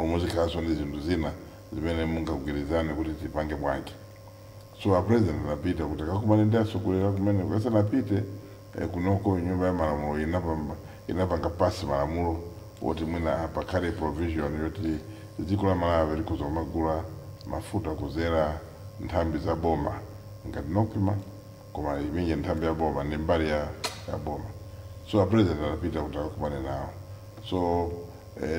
muzikaso ndi zinthu zina zimene mungagwirizane kuti tipange bwanji. So a president anapita kuti akakumane ndi atsogoleri kumene kasanapite kunoko nyumba ya malamulo inapanga pasi malamulo woti mwina pakhale provision yoti dziko la Malawi likhoza kumagula mafuta kuzera nthambi za boma ngati nokima koma imenye nthambi ya boma ndi mbali ya boma. So a president anapita kuti akakumane nawo. So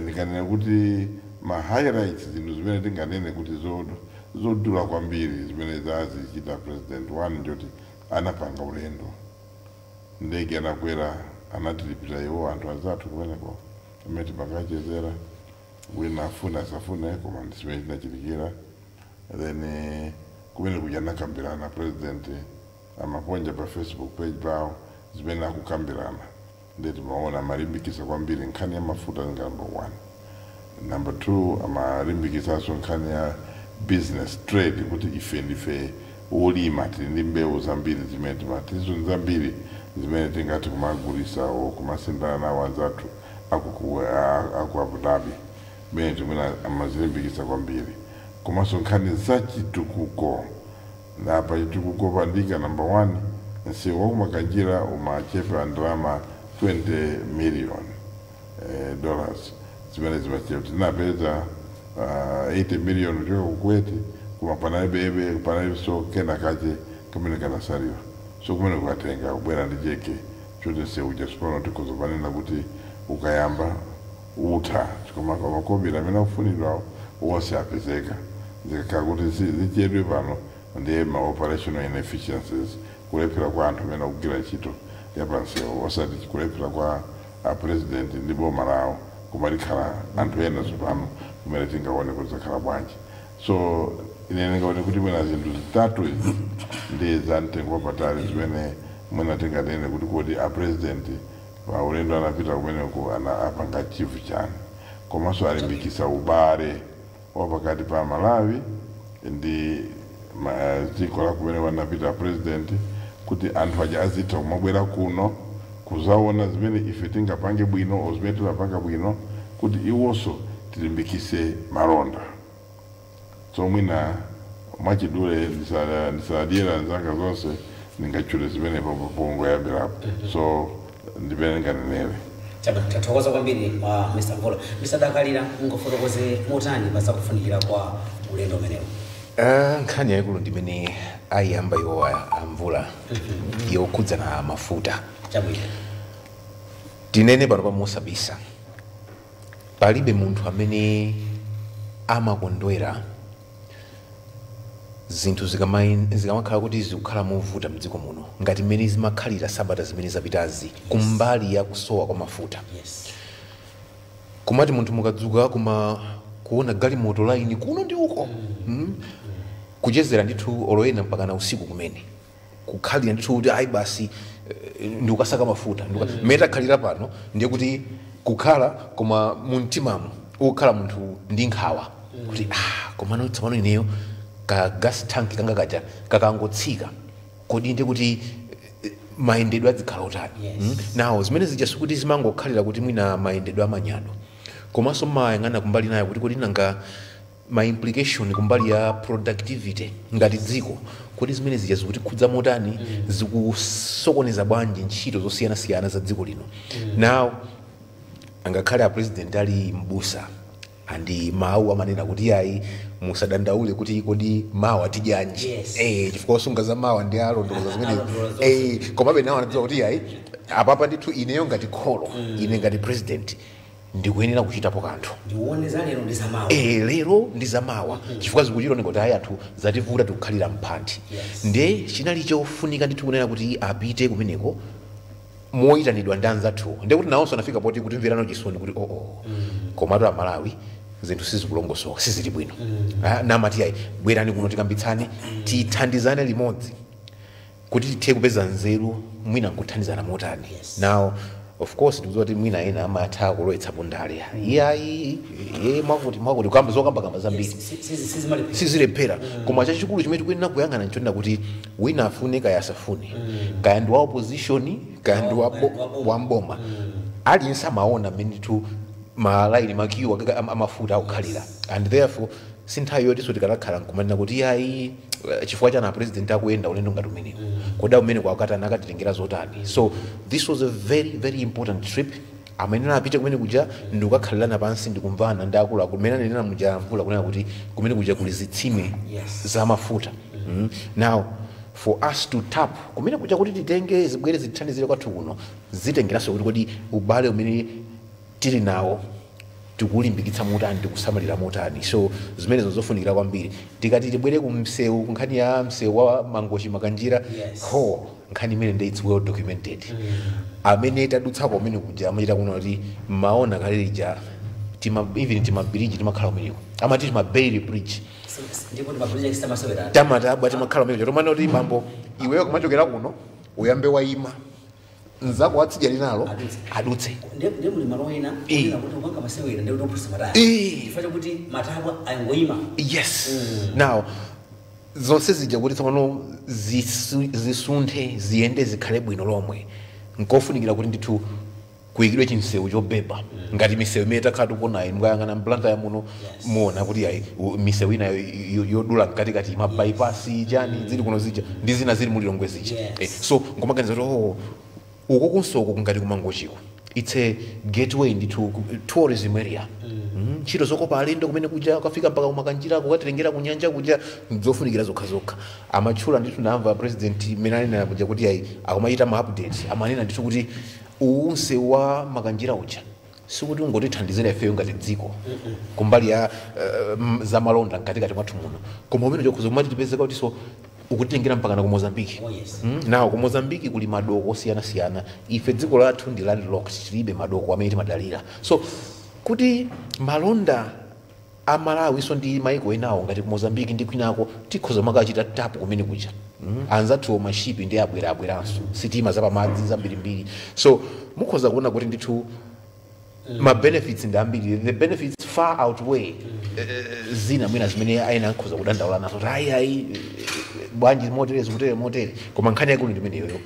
ndikanena kuti ma highlights zinthu zimene tinganene kuti zodula kwambiri zimene zazichita president one njoti anapanga ulendo ndege anakwera anatilipira iwo anthu azathu kumeneko amene timakachezera wina afuna asafune koma ndisimene tinachitikira. Then kumene kuja nakambirana president amaponja pa Facebook page pawo zimene akukambirana ndeti maona amalimbikisa kwambiri nkhani ya mafuta nga number 1. Number 2 amalimbikisaso nkhani ya business trade kuti ife ndife olima tili ndi mbewu zambiri zimene timatizo zambiri zimene tingati kumagulisa kumasendana nawo anzathu aku Abu Dhabi mene timene amazilimbikisa kwambiri. Komanso nkhani za chitukuko na pa chitukuko pandika number 1 nsewu kumakanjira umachepa ndalama $20 million zimene zimachepa tinapeza 80 million kuchoka kukweti kuma panalibe so kena kache kamene kanasaliwa. So kumene kukatenga kubwera ndi jeke choti nsewu chasopano tikhoza panena kuti ukayamba utha chikoma makobira amene akufunidwa wonse apezeka zikakhala kuti zichedwe pano ndiye ma operational inefficiencies kulephera kwa anthu amene akugwira ntchito yapansewu osati kulephera kwa president ndi boma lawo koma likhala anthu ena tsopano kumene tingaone kuti zakhala bwanji. So ine ndingaone kuti mwina zinthu zitatu izi ndi za mtengo wapatali zimene mwina tinganene kuti kodi a president pa ulendo anapita kumeneko apanga chifu chani komanso alimbikisa ubale wapakati pa Malawi ndi dziko la kumene wanapita president kuti anthu aja azitha kumabwera kuno kuzaona zimene ife tingapange bwino o zimene timapanga bwino kuti iwonso tilimbikise malonda. So mwina mwachidule ndisadira nzanga zonse ningachule zimene pongo yambirapo. So ndipene nganenere. Tathokoza kwambiri Mr. Mvula. Mr. Dakalira ngofotokoze motani basa kufunikira kwa ulendo umenewo. Nkhani yaikulu ndimene ayamba iwo Mvula yokhudza na mafuta. Chabwino. Tinene pano pamusabisa. Palibe munthu amene amakondwera zinthu zikamakhala kuti zikukhala movuta mdziko muno ngati mmene zimakhalira sabata zimene zapitazi kumbali ya kusowa kwa mafuta. Kumati munthu mukadzuka kuona galimoto line kuno ndi uko kuchezera ndithu oloyena mpaka na usiku kumene kukhalira ndithu kuti ayi basi ndi ukasaka mafuta mmene takhalira pano ndiye kuti kukhala koma muntimamu ukhala munthu ndi nkhawa kuti komano tsopano ineyo ka gas tank kanga kaja kakangotsika kodi ndi kuti mayendedwe adzikhala utani. Nawo zimene zijasu kuti zimangokhalira kuti mwina mayendedwe amanyado komanso mayang'ana kumbali nayo kuti kodi nanga ma implication kumbali ya productivity ngati dziko kodi zimene zijasu kuti khudza motani zikusokoneza bwanji ntchito zosiyana-siyana za dziko lino. Now angakhale a president ali mbusa andi mawu amanena kuti ayi musadandaule kuti kodi mawa tijanji chifukwa sunga za mawa ndi alondoza zimene komabe nawo anadziwa kuti ayi apapa ndithu ineyo ngati kholo ine ngati president ndikuyenera kuchitapo kanthu ndiwoneza lero ndi zamawa lero ndi zamawa chifukwa zikuchiro ngoti ayi athu zativuta tikukhalira mphanthi. Nde chinali chofunika ndithu kunena kuti apite kumeneko moyitanidwa ndi anzathu ndiye kuti nawonso anafika poti kutimverano chisoni kuti komatu a Malawi zinthu sizikulongosoka sizili bwino namati ayi bwerani kuno tikambitsane tithandizane limodzi kuti tithe kupeza nzeru mwina nkuthandizana motani. Now of course tikudziwa kuti mwina ena amatha kulowetsapo ndale iyayi mwakuti kukamba zokambakamba zambiri sizilephera koma chachikulu chimene tikuyenera kuyang'ana nchonena kuti wina afune kaya asafune kaya ndi wa opposition kaya ndi wa mboma aliyense amaona mmene tu malaini makiwa amafuta akukhalira and therefore sinthawi yoti tikanakhala nkumanena kuti yayi chifukwa chana president akuyenda ulendo ngati umenewu koda umene kwakatana akatitengera zotani. So this was a very very important trip amene apite kumene kuja ndikukhalirana pansi ndikumvana ndi akuluakulu mmene anenera mujalamvula kunena kuti kumene kuja kuli zitsime za mafuta. Now for us to tap kumene kuja kuti titenge zibwere zithandizire kwathu kuno zitengeranso kuti kodi ubale umene tili nawo tikulimbikitsa motani tikusamalira motani. So zimenezo zofunikira kwambiri tikati tibwere kumsewu nkhani ya msewu wa mangochi makanjira nkhani imene ndi it's well documented. Amene tadutsako umene kuja amachita kuno kuti maona kalilija even timabiriji timakhala umeneko amati timabaili bridge tamatabwa timakhala umeneko tomana kuti mambo iweyo kumachokera kuno uyambe waima nzako watsidya linalo adutse ndi muli malo ena kuti upanga masewera ndi utopusa mataya chifukwa kuti matabwa ayangoyima. Yes. Now zonse zija kuti tsopano zisunthe ziyende zikhale bwino lomwe nkofunikira kuti ndithu kuyikidwe chinsewu chobeba ngati misewu imene takhala tikuonayi mukayang'ana mplanta ya muno muona kuti ayi misewu ina yodula mkatikati mabaipasi chani zili kuno zija ndi zina zili muli longwe zija. So nkomaganiza kuti uko kunsoko ngati kumangochiko it's a gateway ndithu tourism area. Ntchito zokopa alendo kumene kuja ukafika mpaka kumakanjira kukatirengera kunyanja kuja zofunikira zokhazokha. Amatchula ndithu namva president menanena kuja kuti ayi akumachita ma update amanena ndithu kuti unse wa makanjira uja sikuti ungotithandizira ifeyo ngati dziko kumbali ya za malonda mkatikati mwathu muno koma umene chokhuza kumati tipezeka kuti so ukutengera mpaka na ku Mozambique. Nawo ku Mozambique kuli madoko osiyana-siyana ife dziko lathu ndi landlocked tilibe madoko amene timadalira. So kuti malonda a Malawi so ndi maiko enawo ngati ku Mozambique ndi kwinako tikhoza makachita tapu kumene kuja anzathu mashipi ndi abweranso sitima zapamadzi zambirimbiri. So mukhoza kuona kuti ndithu ma benefits ndi ambiri, the benefits far outweigh zina mwina zimene aina nkhoza kudandaula nazo ayi bwanji motere koma nkhani yakulu ndi imeneyo.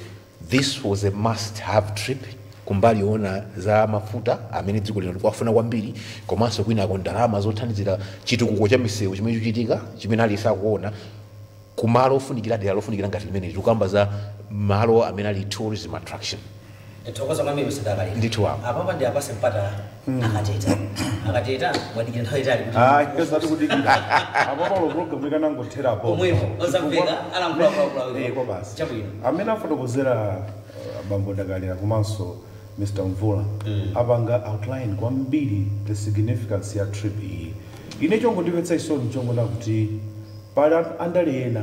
This was a must have trip kumbali ona za mafuta amene dziko lino likwafuna kwambiri komanso kwinako ndalama zothandizira chitukuko cha misewu chimene chichitika chimene ali sakuona kumalo ofunikira dera lofunikira ngati limene tikamba za malo amene ali tourism attraction. Tokoza mami msidakali ndithu wapo apapa ndi apase mpata akateta wadikira nthawi itali kesa tikudikira apapa lo program ikanangothera hapo omwepo ozamveka alankhula kwa basi chabwino amene afotokozera bambo Dakalira komanso Mr. Mvula apanga outline kwambiri the significance ya trip iyi. Ine chongo ndimvetsa isoni chongo nakuti pala andale ena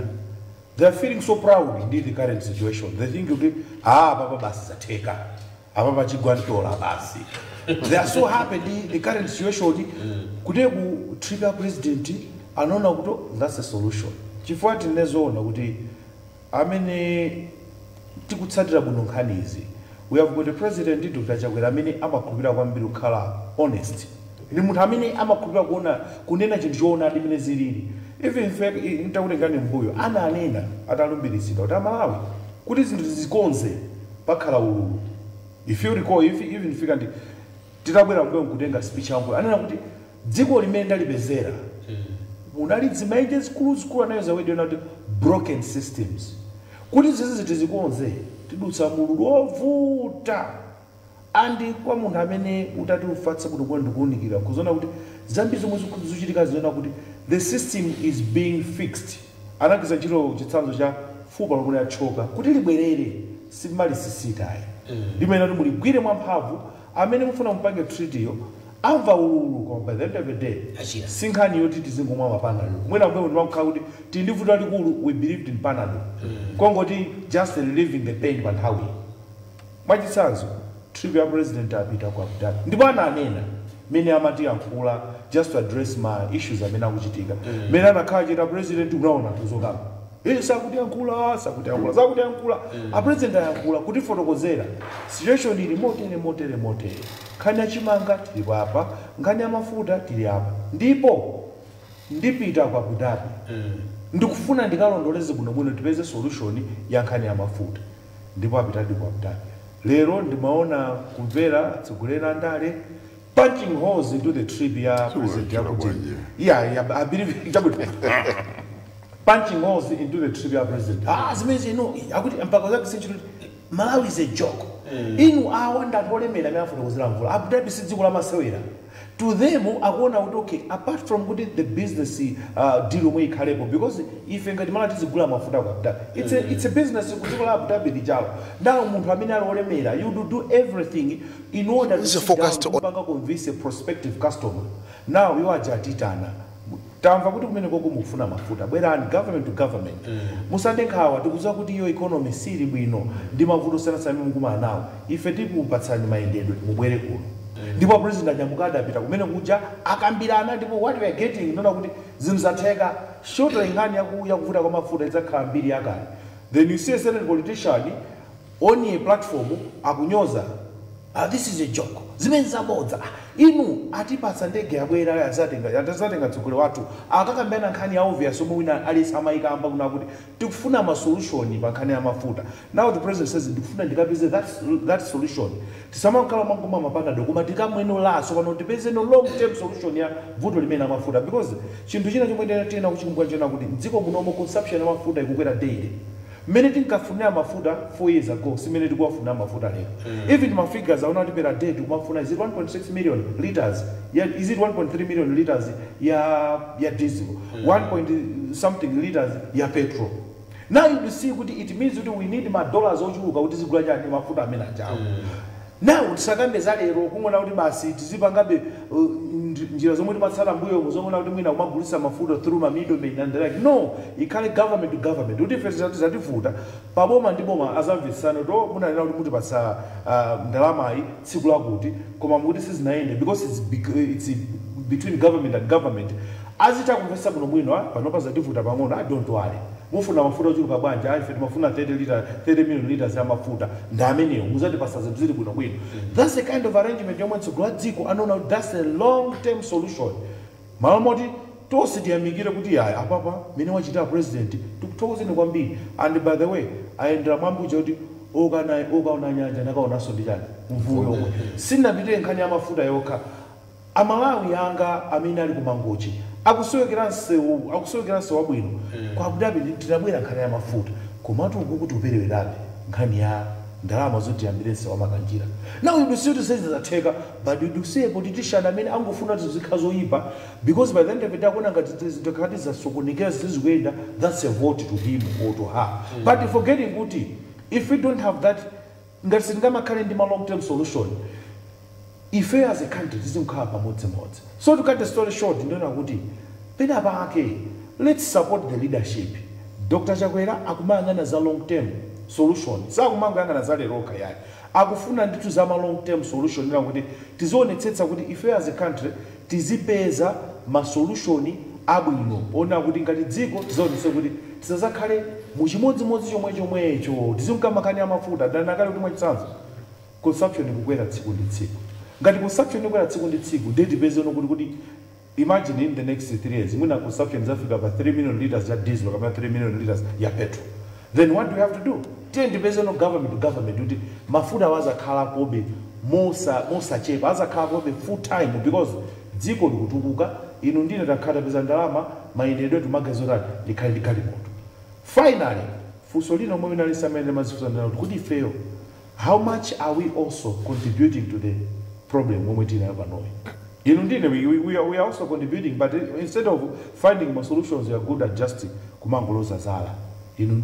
they are feeling so proud in the current situation. They think kuti papa basi zatheka apa pachigwantola basi they are so happy the current situation kuti ku trigger president anaona kuti that's a solution. Chifukwa tinezoona kuti amene tikutsatira bwino nkhani izi we have got a president Dr. Chakwera amene amakhulupirira kwambiri kukhala honest. Ndi munthu amene amakhulupirira kunena chinthu choona ndimene zilili. Even fact ntakulengani mbuyo ananena atalumbiritsidwa kuti Malawi kuti zinthu zikonze pakhala ululu. If you recall even fika ndi titabwera mbuyo nkutenga speech yangu anena kuti dziko limene ndalipezera munali zimaenje zikulu anayoza wedi kuti broken systems kuti zizi zikonze tidutsa mululu ovuta andi kwa munthu amene utati ufatsa kuti kwa ndikuunikira kuzona kuti zambiri zomwe zikuchitika ziona kuti the system is being fixed. Anakiza chiro chitsanzo cha fupa lomwe yachoka kuti libwerere simali sisitayi limene kuti muligwire mwamphamvu amene mufuna mpange treaty yo amva ululu koma by the end of the day sinkhani yoti tizingomwa mapanado mwina mwe ndimakhala kuti tindivuta likulu we believed in panado kongoti just relieving the pain pa nthawi mwachitsanzo trip ya president apita kwa Abuja ndipo ananena mene amati yankhula just to address my issues amene akuchitika mene anakhala chita president unaona tuzokama sakuti yankhula a president ayankhula kuti fotokozera situation ili motere nkhani ya chimanga tili apa nkhani ya mafuta tili apa ndipo ndipita kwa Abuja ndikufuna ndikalondoleze bwinobwino tipeze solution ya nkhani ya mafuta ndipo apita kwa Abuja. Lero ndimaona kumvera tsogolera ndale punching holes into the trip ya president yakuti yeah I believe punching holes into the trip ya president zimene no akuti mpaka za century Malawi is a joke inu awanda tolemera meafuna kuzira mvula Abu Dhabi si dziko la masewera to them akuona kuti okay apart from kuti the business deal omwe ikhalepo because ife ngati mala tizigula mafuta ku Abu Dhabi it's a business ku dziko la Abu Dhabi lijalo now munthu amene alolemera you do everything in order to convince a prospective customer now you are jatitana tamva kuti kumene koko mukufuna mafuta bwerani government to government musandenkhawa tikudziwa kuti iyo economy sili bwino ndi mavuto sanasami mukumana nawo ife tikupatsani mayendedwe mubwere kuno ndipo president anyamuka adapita kumene kuja akambirana ndipo what we are getting ndona kuti zimzatheka shortly ngani yakuvuta kwa mafuta idzakhala mbiri yakale then you see a certain politician on a platform akunyoza this is a joke zimene zabodza inu atipatsa ndege yabwera yazatenga tsogolo wathu akakambirana nkhani ya obvious omwe wina alisamayikamba kuna kuti tikufuna ma solution pa nkhani ya mafuta now the president says ndikufuna ndikapeze that solution tisamakhala mangoma mapanga koma tikamweno laso pano tipeze no long term solution ya vuto limene la mafuta because chinthu china chomwe tena kuchikumbukira chena kuti dziko munomo consumption ya mafuta ikukwera daily many tinkafunira mafuta 4 years ago simene tikuwafuna mafuta lero even my figures aona kuti per day tikumafuna is it 1.6 million liters is it 1.3 million liters ya diesel 1 point something liters ya petrol now you see kuti it means that we need $dollars ochuluka kuti zigula chani mafuta amene ajawo now tisakambe za lero kungona kuti basi tizipangabe njira zomwe timatsala mbuyo zomwe kuti mwina kumagulisa mafuta through ma middlemen and like no ikhale government to government kuti ife zativuta paboma ndi boma azamvisana to munanena kuti mutipatsa ndalamayi tsiku lakuti koma mukuti sizinayende because it's between government and government azitakumvesa kuno mwino panopa zativuta pang'ono I don't worry mufuna mafuta ochuluka bwanji ife timafuna 30 million liters ya mafuta ndameneyo muzatipasa zinthu zili kuno mwino that's the kind of arrangement yomwe tsogolo dziko anaona that's a long term solution malo moti tonse tiyamikire kuti yaya apapa mene wachita president tikuthokozeni kwambiri and by the way ayendera mwambuja kuti okaona nyanja nakaonanso ndi chani mvuyo omwe sinapitire nkhani ya mafuta yokha amalawi yanga amene ali kumangochi akusowekeranso wabwino kwa Abu Dhabi tinabwera nkhani ya mafuta komatu ukuti uperewerabe nkhani ya ndalama zoti yambirense wamakanjira now you do see to say zatheka but you do see a politician amene angofuna tizikhala zoyipa because by the end of the day akuona ngati zitakati zasokonekera zizikuyenda that's a vote to him or to her but forgetting kuti if we don't have that ngati singamakhale ndi ma long term solution ife as a country tizikhala pamodzimodzi so to cut the story short ndona kuti pena pake let's support the leadership Dr. Chakwera akumayang'ana za long term solution sakumang'ana za lero kayani akufuna ndithu za ma long term solution ila kuti tizionetsetsa kuti ife as a country tizipeza ma solution abwino ona kuti ngati dziko tizionetse kuti tisazakhale muchimodzimodzi chomwecho tizimkamakani ya mafuta danakale kuti mwachitsanzo consumption ikukwera tsiku ndi tsiku ngati consumption ikukwera tsiku ndi tsiku ndetipeze kuti imagine in the next 3 years mwina consumption is Africa by 3 million liters ya diesel or 3 million liters ya petrol then what do we have to do depends on government to government kuti mafuta wazakhala kobe mosa chepa azakhala kobe full time because dziko likutukuka inu ndine takhala peza ndalama mayendedwe tumagazorani likhali moto finally funso lino mwe nalisamene mazifuza ndana kuti fail how much are we also contributing to the problem when we tina panoyi you know, we are also contributing, but instead of finding more solutions, we are good at just kumangoloza zala. You know,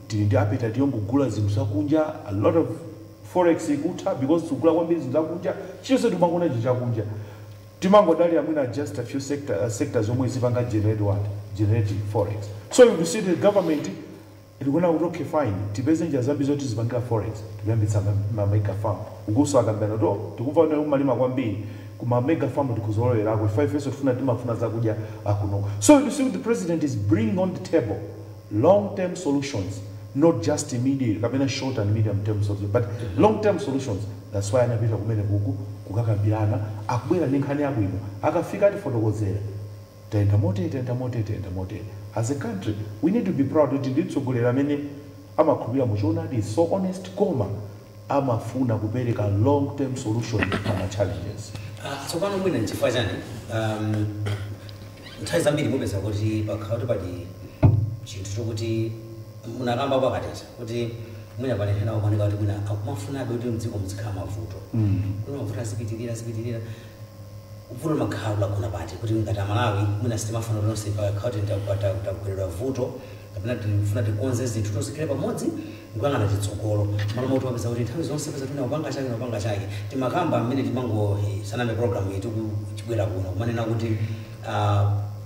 tindi appetite yongo gula zimsakunja, a lot of forex ikuta because sugula kwambi zimsakunja, chiose tumangona jichakunja. Timango dali amuna just a few sectors omwe zipanga generate forex. So you see the government ilikuna uroke fine tibeze njia zambi zoti zipangira forex tibambitsa mega farm uguso akambana to tukuva ne umalima kwambiri kuma mega farm tikuzolera ku 5 years tufuna timafuna zakuja akuno so you see the president is bringing on the table long term solutions not just immediate kapena short and medium term solutions but long term solutions that's why anapita kumene kukakambirana akubwera ninkhani yabwino akafika tifotokozera tenda mote as a country we need to be proud that nditsogolera amene amakhulupirira muchiona is so honest koma amafuna kupereka long term solution pa challenges. Tsopano mwina nchifukwa chani nthawi zambiri mupeza kuti pakhauti pali chinthu chokuti munakamba pakatesa kuti mwina pali nthawi akumaoneka kuti mwina akumafunabe kuti mdziko muzikhala mavuto kuti mavuto azipitirira vuto makhala lagona pati kuti ngati Malawi mwina sitimafuna kuti nonse pakhauti takugwirira vuto kapena tifuna tikonze zinthu tozikhale pamodzi nkuyang'ana chitsogolo malo moti wapeza kuti nthawi zonse peza tuna upanga chake timakamba amene timango sanambe program yetu kuchibwera kuno kumanena kuti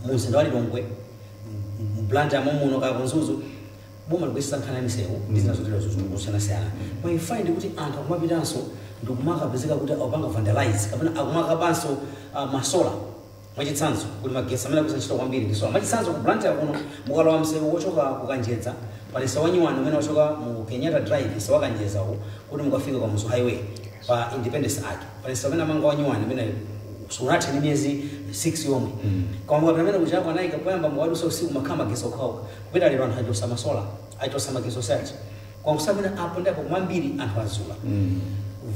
muzinda wa Lilongwe mplanta muno ka Kunzuzu boma likuyesa nkhani ya misewu ndi zina zotero zosiyanasiyana koma ifaindi kuti anthu akumapitanso ndikumakapezeka kuti akupanga vandalize kapena akumakabanso masola mwachitsanzo kuti magesi amene akusa ntchito kwambiri ndi sola mwachitsanzo ku planta kuno mukalowa msewu wochoka kukanjedza pali sawanyiwani umene wachoka mu Kenyatta Drive sawakanjeza kuti mukafika kwa Muzu Highway pa Independence Arch pali sawana manga wanyiwani umene sunathe ni miezi 6 yomwe koma mukapamene kuchapa naika kuyamba mwalusa usiku makhama geso okhaokha kupita lero anthu achosa masola achosa mageso search kwa kusabwina apo ndipo kumambiri anthu azula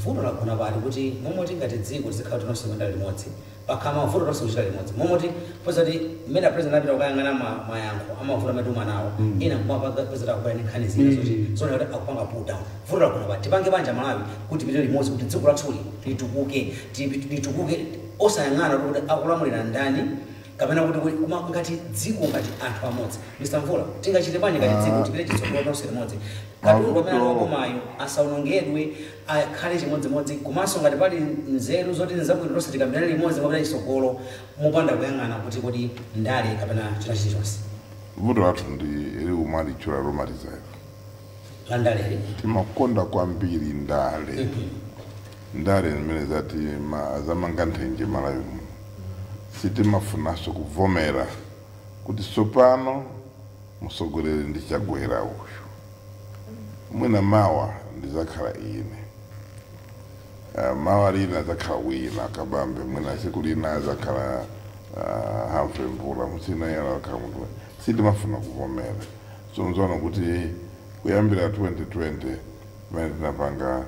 vuto lagona pati kuti momoti ngati dziko zikhala tinonse kwenda limodzi pakhama vuto tonse kuchita limodzi momoti poza kuti mmene president apita kukayang'ana mayankho amavuto amene umanawo ina kumapanga president akupayani nkhani zina zoti zona kuti akupanga pull down vuto lagona pati tipange banja Malawi kuti tipite limodzi kuti dziko lathuli litukuke osayang'ana kuti akulamulira ndani kapena kuti ngati dziko ngati anthu amodzi. Mr. Mvula tingachite bwanji ngati dziko tipite chitsogolo tonse limodzi katundu pamene akukomayo asaonongedwe akhale chimodzimodzi komanso ngati pali nzeru zoti nzabwino tonse tikambirana limodzi mapita chitsogolo mupanda kuyang'ana kuti ndale kapena china chilichonse. Vuto lathu ndi ili umali chula lomalizayo la ndale timakonda kwambiri ndale ndale zimene zati zamanga nthenje Malawi sitimafunaso kuvomera kuti sopano musogolere ndi chagwera uyu mwina mawa ndizakhala ine mawa lina zakhala wina kabambe mwina siku lina zakhala Humphrey Mvula musina yala kamuntu sitimafuna kuvomera so nzoona kuti kuyambira 2020 pamene tinapanga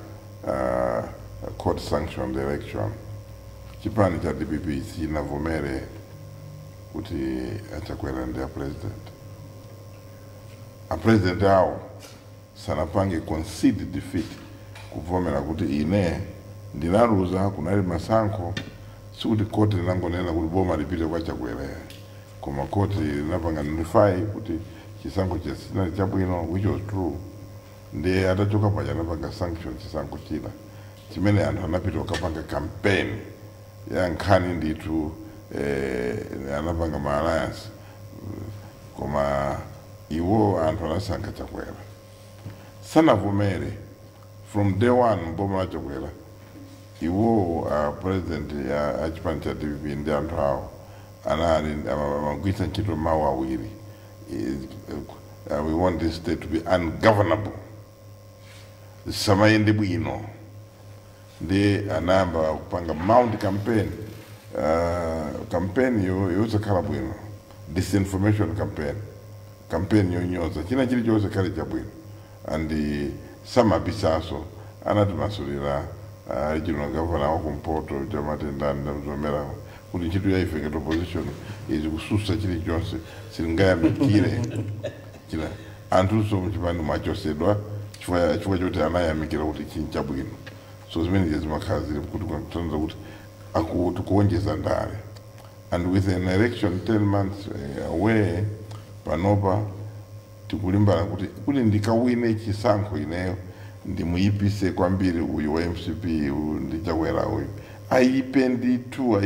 court sanctioned election chipani cha DPP sinavomere kuti achakwera ndi a president awo sanapange concede defeat kuvomera kuti ine ndinaluza kunali masankho sikuti koti linangonena kuti boma lipite kwa chakwera koma koti linapanga notify kuti chisankho chinali chabwino which was true ndi atachoka paja anapanga sanction chisankho china chimene anthu anapita wakapanga campaign ya nkhani nditu anapanga ma-alliance koma iwo anthu anasankha chakwera sanavomere from day one mboma la chakwera iwo president ya chipani cha DPP ndi anthu awo amagwiritsa ntchito mawu awiri we want this state to be ungovernable samayende bwino ndi anayamba kupanga mount campaign yosakhala bwino disinformation campaign yonyoza china chilichonse khale chabwino andi samabisaso anatimasulira regional governor wakumpoto chamatendani ndamzomera kuti ntchito ya ife ngati opposition izi kususa chilichonse silingayamikire chila anthuso mchipani mwachosedwa chifukwa choti anayamikira kuti chinthu chabwino so zimene zimakhala zili kuti kutanza kuti tikuonjeza ndale and with an election 10 months away panopa tikulimbana kuti ndikawine chisankho ineyo ndimuyipise kwambiri uyu wa MCP ndi chakwera uyu aipe nditu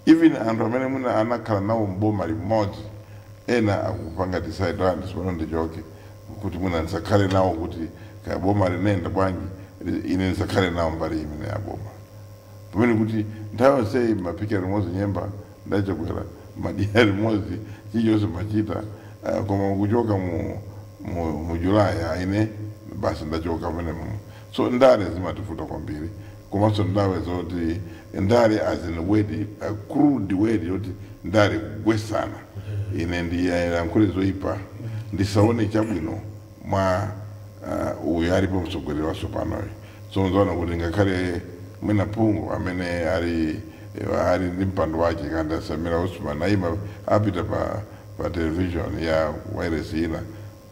even anthu amene mwina anakhala nawo mboma limodzi ena akupanga decide ndisipano ndichoke kuti mwina ndisakhale nawo kuti kaya boma linenda bwanji ine ndisakhale nawo mbali imene ya boma pamene kuti nthawi yonse mapika limodzi nyemba ndachakwera madina limodzi chilichonse machita koma kuchoka mu Julai ine basi ndachoka pamene so ndale zimatifuta kwambiri komanso ndawe zoti ndale as in word a crude word yoti ndale kugwesana ine ndiyankhule zoyipa ndisaone chabwino mwa uyu aripo mtsogoleri waso panoyo. So nzoona kuti ngakhale mwina Pungu amene ali ndi mpando wake kana Samira Osman aima apita pa television ya wireless ina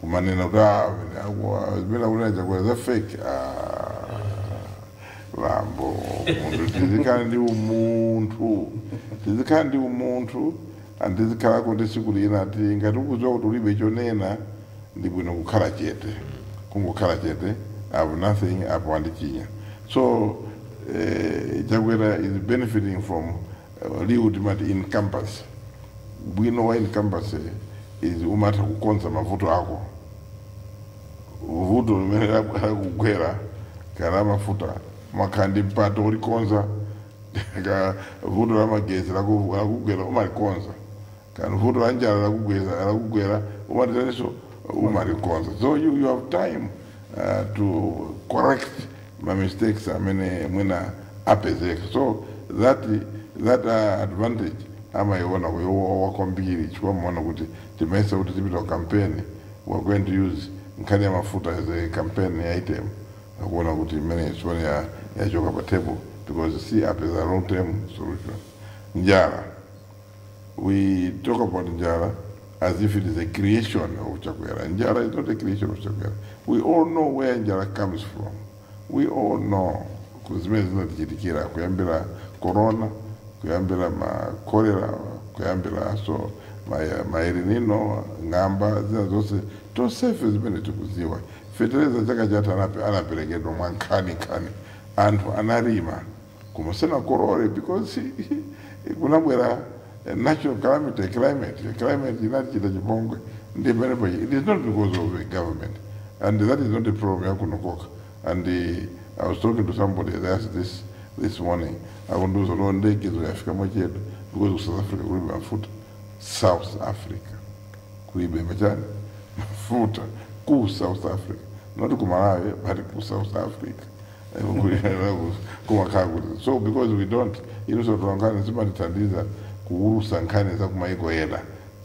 kumanena kuti zimene akuneja kwa za fake lambo munthu tizikhala ndi umunthu andizikhalako ndi tsiku lina ati ngati ukudziwa kuti ulibe chonena ndi bwino kukhala chete, kungokhala chete, I have nothing apo andichinya. So Chakwera is benefiting from ultimate in campus. Bwino wa in campus is umata kukonza mavuto ako. Vuto limene akugwera kana mafuta makandi mpato ulikonza ka vuto la magezi lakugwera umalikonza kana vuto la njala lakugwera umataniso umalikonza. So you have time to correct my mistakes amene mwina apezeka. So that advantage amaiona wako mbiri chikuwa mwana kuti timesa kuti tipita campaign, we are going to use nkhani ya mafuta as a campaign item akuona kuti imene chipani ya choka pa table because see up is a long term solution. Njala, we talk about njala as if it is a creation of Chakwera. Njala is not a creation of Chakwera. We all know where njala comes from. We all know kuzimene zinatichitikira kuyambira corona, kuyambira cholera, kuyambira so maelinino ng'amba zina zonse tonsefe zimene tikuziwa. Fertilizer chaka chata anaperekedwa mwankhani anthu analima kumusena korore because kunabwera natural calamity, climate inatichita chipongwe ndi pamene it is not because of the government, and that is not the problem yakunokoka. And I was talking to somebody this morning, akunduza lo ndege zoyafika mwachedu because South Africa kulibe mafuta. South Africa kulibe machani mafuta ku South Africa, not ku Malawi but ku South Africa. So because we don't, tuangane simatithandiza kuusa nkhani za kumaiko ena,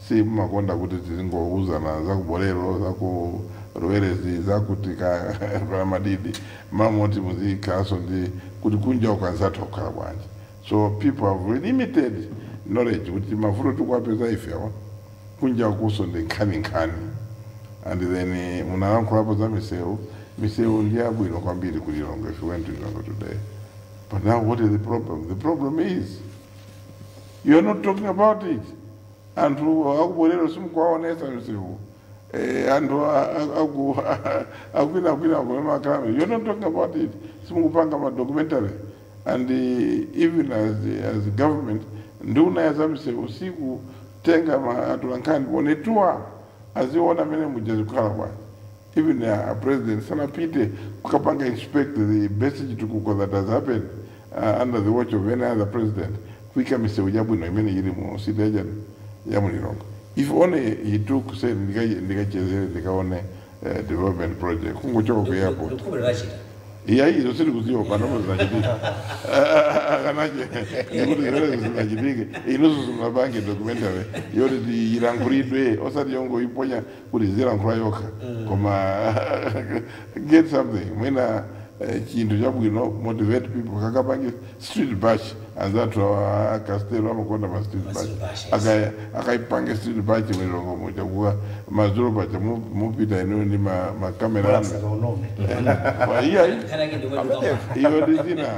si makonda kuti tizingouza na za kubolero za ku rowerezi za kutika kwa madidi mamoti muzikaso ndi kuti kunja ukazathu kukhala bwanji. So people have limited knowledge kuti mafuta tukwapeza ife yawa kunja kuso ndi nkhani and then munalankhulapo za misewu ndi abwino kwambiri ku Lilongwe if you went to Lilongwe today. But now what is the problem? The problem is you are not talking about it. Anthu akubolero simukwaonesa misewu. Anthu akwina kumakame. You are not talking about it. Simukupanga ma documentary. And even as the government nduna ya za misewu siku tenga atulankhani ponetua aziona mene mujazikhala kwa. Even a president sanapite kukapanga inspect the best chitukuko that has happened under the watch of any other president. Kuika misewu jabwino imene ili mu siteja ya Mulilongwe. If only he took say ndikachezere ndikaone development project kungochoka ku airport. Iya hizo siri kuziwa panomo zinachitika. Kanaje kuti zile zinachitika inozo zinabange documentary yori di iranguridwe osati yongo iponya kuti zirangura yoka koma get something mwina chintu chabwino motivate people kakapange street bash anzatu Castello amakonda ma street bash akaipange street bash Mulilongwe moja kwa mazuro bacha mupita ino ni makamera iyo ndizina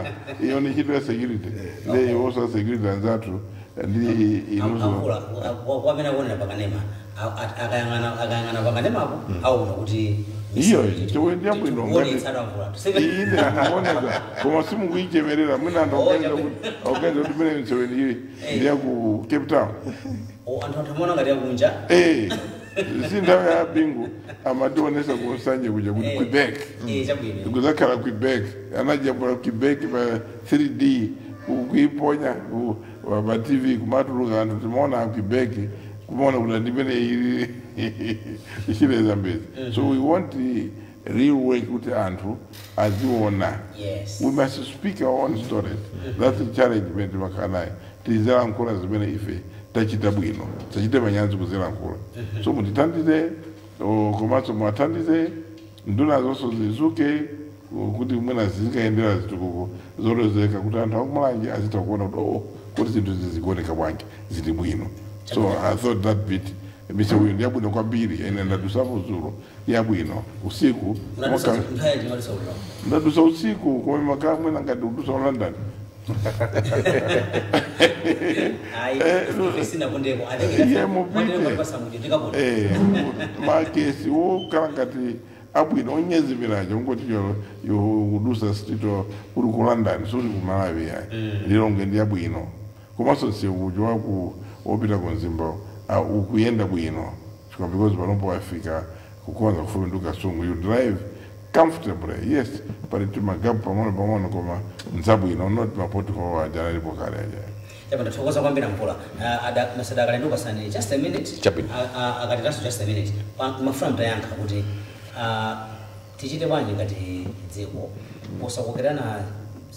iyo ni chitu ya security le iwosa security anzatu ndi inuzo wamena kuonera pakanema akayangana pakanema apo auna kuti iyo chowendya bwino ngati ine kuoneka koma simukuichemerera mwina ndogenza kuti mene nseweni ndiya ku Cape Town anthu amona ngati yakunja si ndawo ya bingu amationesa kunsanje kuja kuti Quebec kuzakhala Quebec anajambula Quebec pa 3D kuiponya pa TV kumatuluka anthu timaona Quebec kumona kuti ndimene ishile zambezi. So we want the real way kuti anthu aziona. We must speak our own stories. That's the challenge menti makanai. Tizela nkula zimene ife tachita bwino, tachita manyanzi kuzela nkula. So mutitandize komanso muatandize nduna zonso zizuke kuti mwina zikaendera zitukuko zolozeka kuti anthu akumulanje azita kuona kuti zinthu zizikuoneka bwanji zili bwino. So I thought that bit Mr. Win yabwino kwambiri ene ndadusapo zulo yabwino usiku ndadusa usiku kwa makao mwina ngati udusa London. Makesi wokhala ngati abwino onyezi mirajo ngoti yo udusa stito uri ku London suri ku Malawi lilonge ndi abwino komanso siukujwa ku opita ku Zimbabwe ukuyenda bwino because balombo Africa kukonza kufunduka sungu you drive comfortably, yes, but it magabu pamoja koma nzabwino not mapoti kwa jana pokale ya bana tukoza kwambira mpula masadaka lendo basani just a minute akatiraso just a minute mafuna mtayanka kuti tichite bwanji ngati dziko posakokerana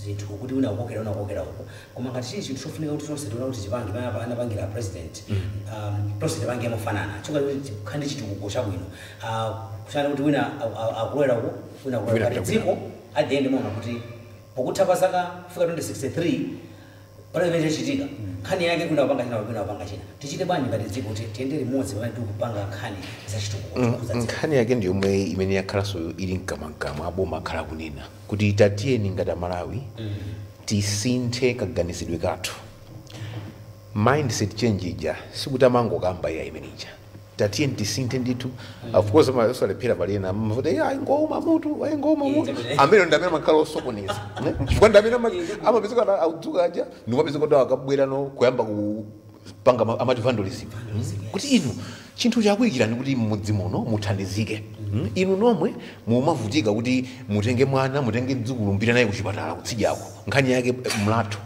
zinthu kuti unakokera uko koma ngati chili chinthu chofunika kuti tonse tiona kuti chipange anapangira president tonse tipange mofanana choka kuti khandi chitukuko chabwino kushana kuti wina akulera uko wina akulera dziko at the end mona kuti pokutha zaka kufika 2063 pale chitika khani yake kuna wapanga china tichite bwanji ngati dziko kuti tiendere modzi pamene tikupanga khani za chitukuko nkhani yake ndi yomwe imene yakhalaso ili mkamamkama aboma akhala kunena kuti tatiyeni ngati Malawi tisinthe kaganizidwe kathu mindset change ija sikuti amangokamba ya imeneja tatiyeni tisinthe ndithu of course amasolephera palena amavuta ngoma mutu amene ndamene makhala osokoneza chifukwa ndamene amapezeka audzuka aja ndimapezeka kuti akabwera no kuyamba kupanga amativandolisi kuti inu chinthu chakuyikirani kuti mmudzi muno muthandizike inu nomwe mumavutika kuti mutenge mwana mutenge mdzukulu mpita naye kuchipatala kutsidyako nkhani yake mlatho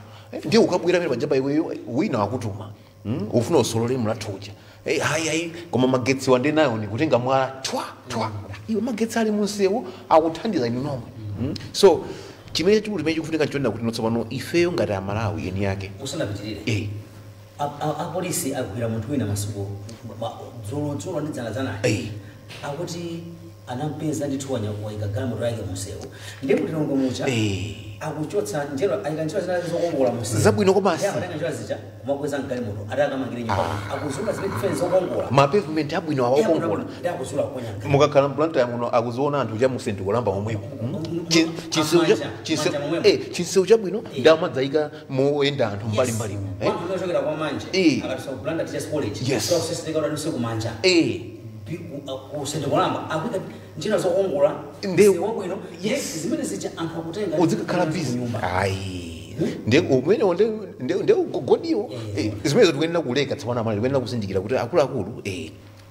ndiye ukabwera pamene pajapa iweyo wina wakutuma ufuna usolole mlatho uja hayi koma magetsi wande nayo ni kutenga mwala twa iwe magetsi ali munsewu akuthandiza inu nomwe so chimene chimene chikufunika nchonena kuti notsopano ifeyo ngati Malawi yeni yake usanapitirire apolisi agwira munthu wina masuku dzulo ndi dzana akuti anampeza ndithu waika galimoto yake munsewu ndiye kuti longo mucha akuchotsa njero ayikanjira zinazo zokongola munsewu zabwino komasi akanjira zija kumakweza galimoto atakamangire nyumba akuzula zile defense zokongola ma pavement abwino awakongola ndakuzula konya mukakhala mplant ya muno akuziona anthu cha musenti kulamba momwepo chinsewu chabwino ndamadzaika moyenda anthu mbalimbali unachokera kwa manje akatisa kublanda teachers college process leka udanise kumanja usende kulamba akuita njira zokongola wabwino zimene zija anthu akutenga uzikakhala busy ayi nde ugogodiwo zimene tikuyenera kuleka tsopano Malawi tikuyenera kusindikira kuti akuluakulu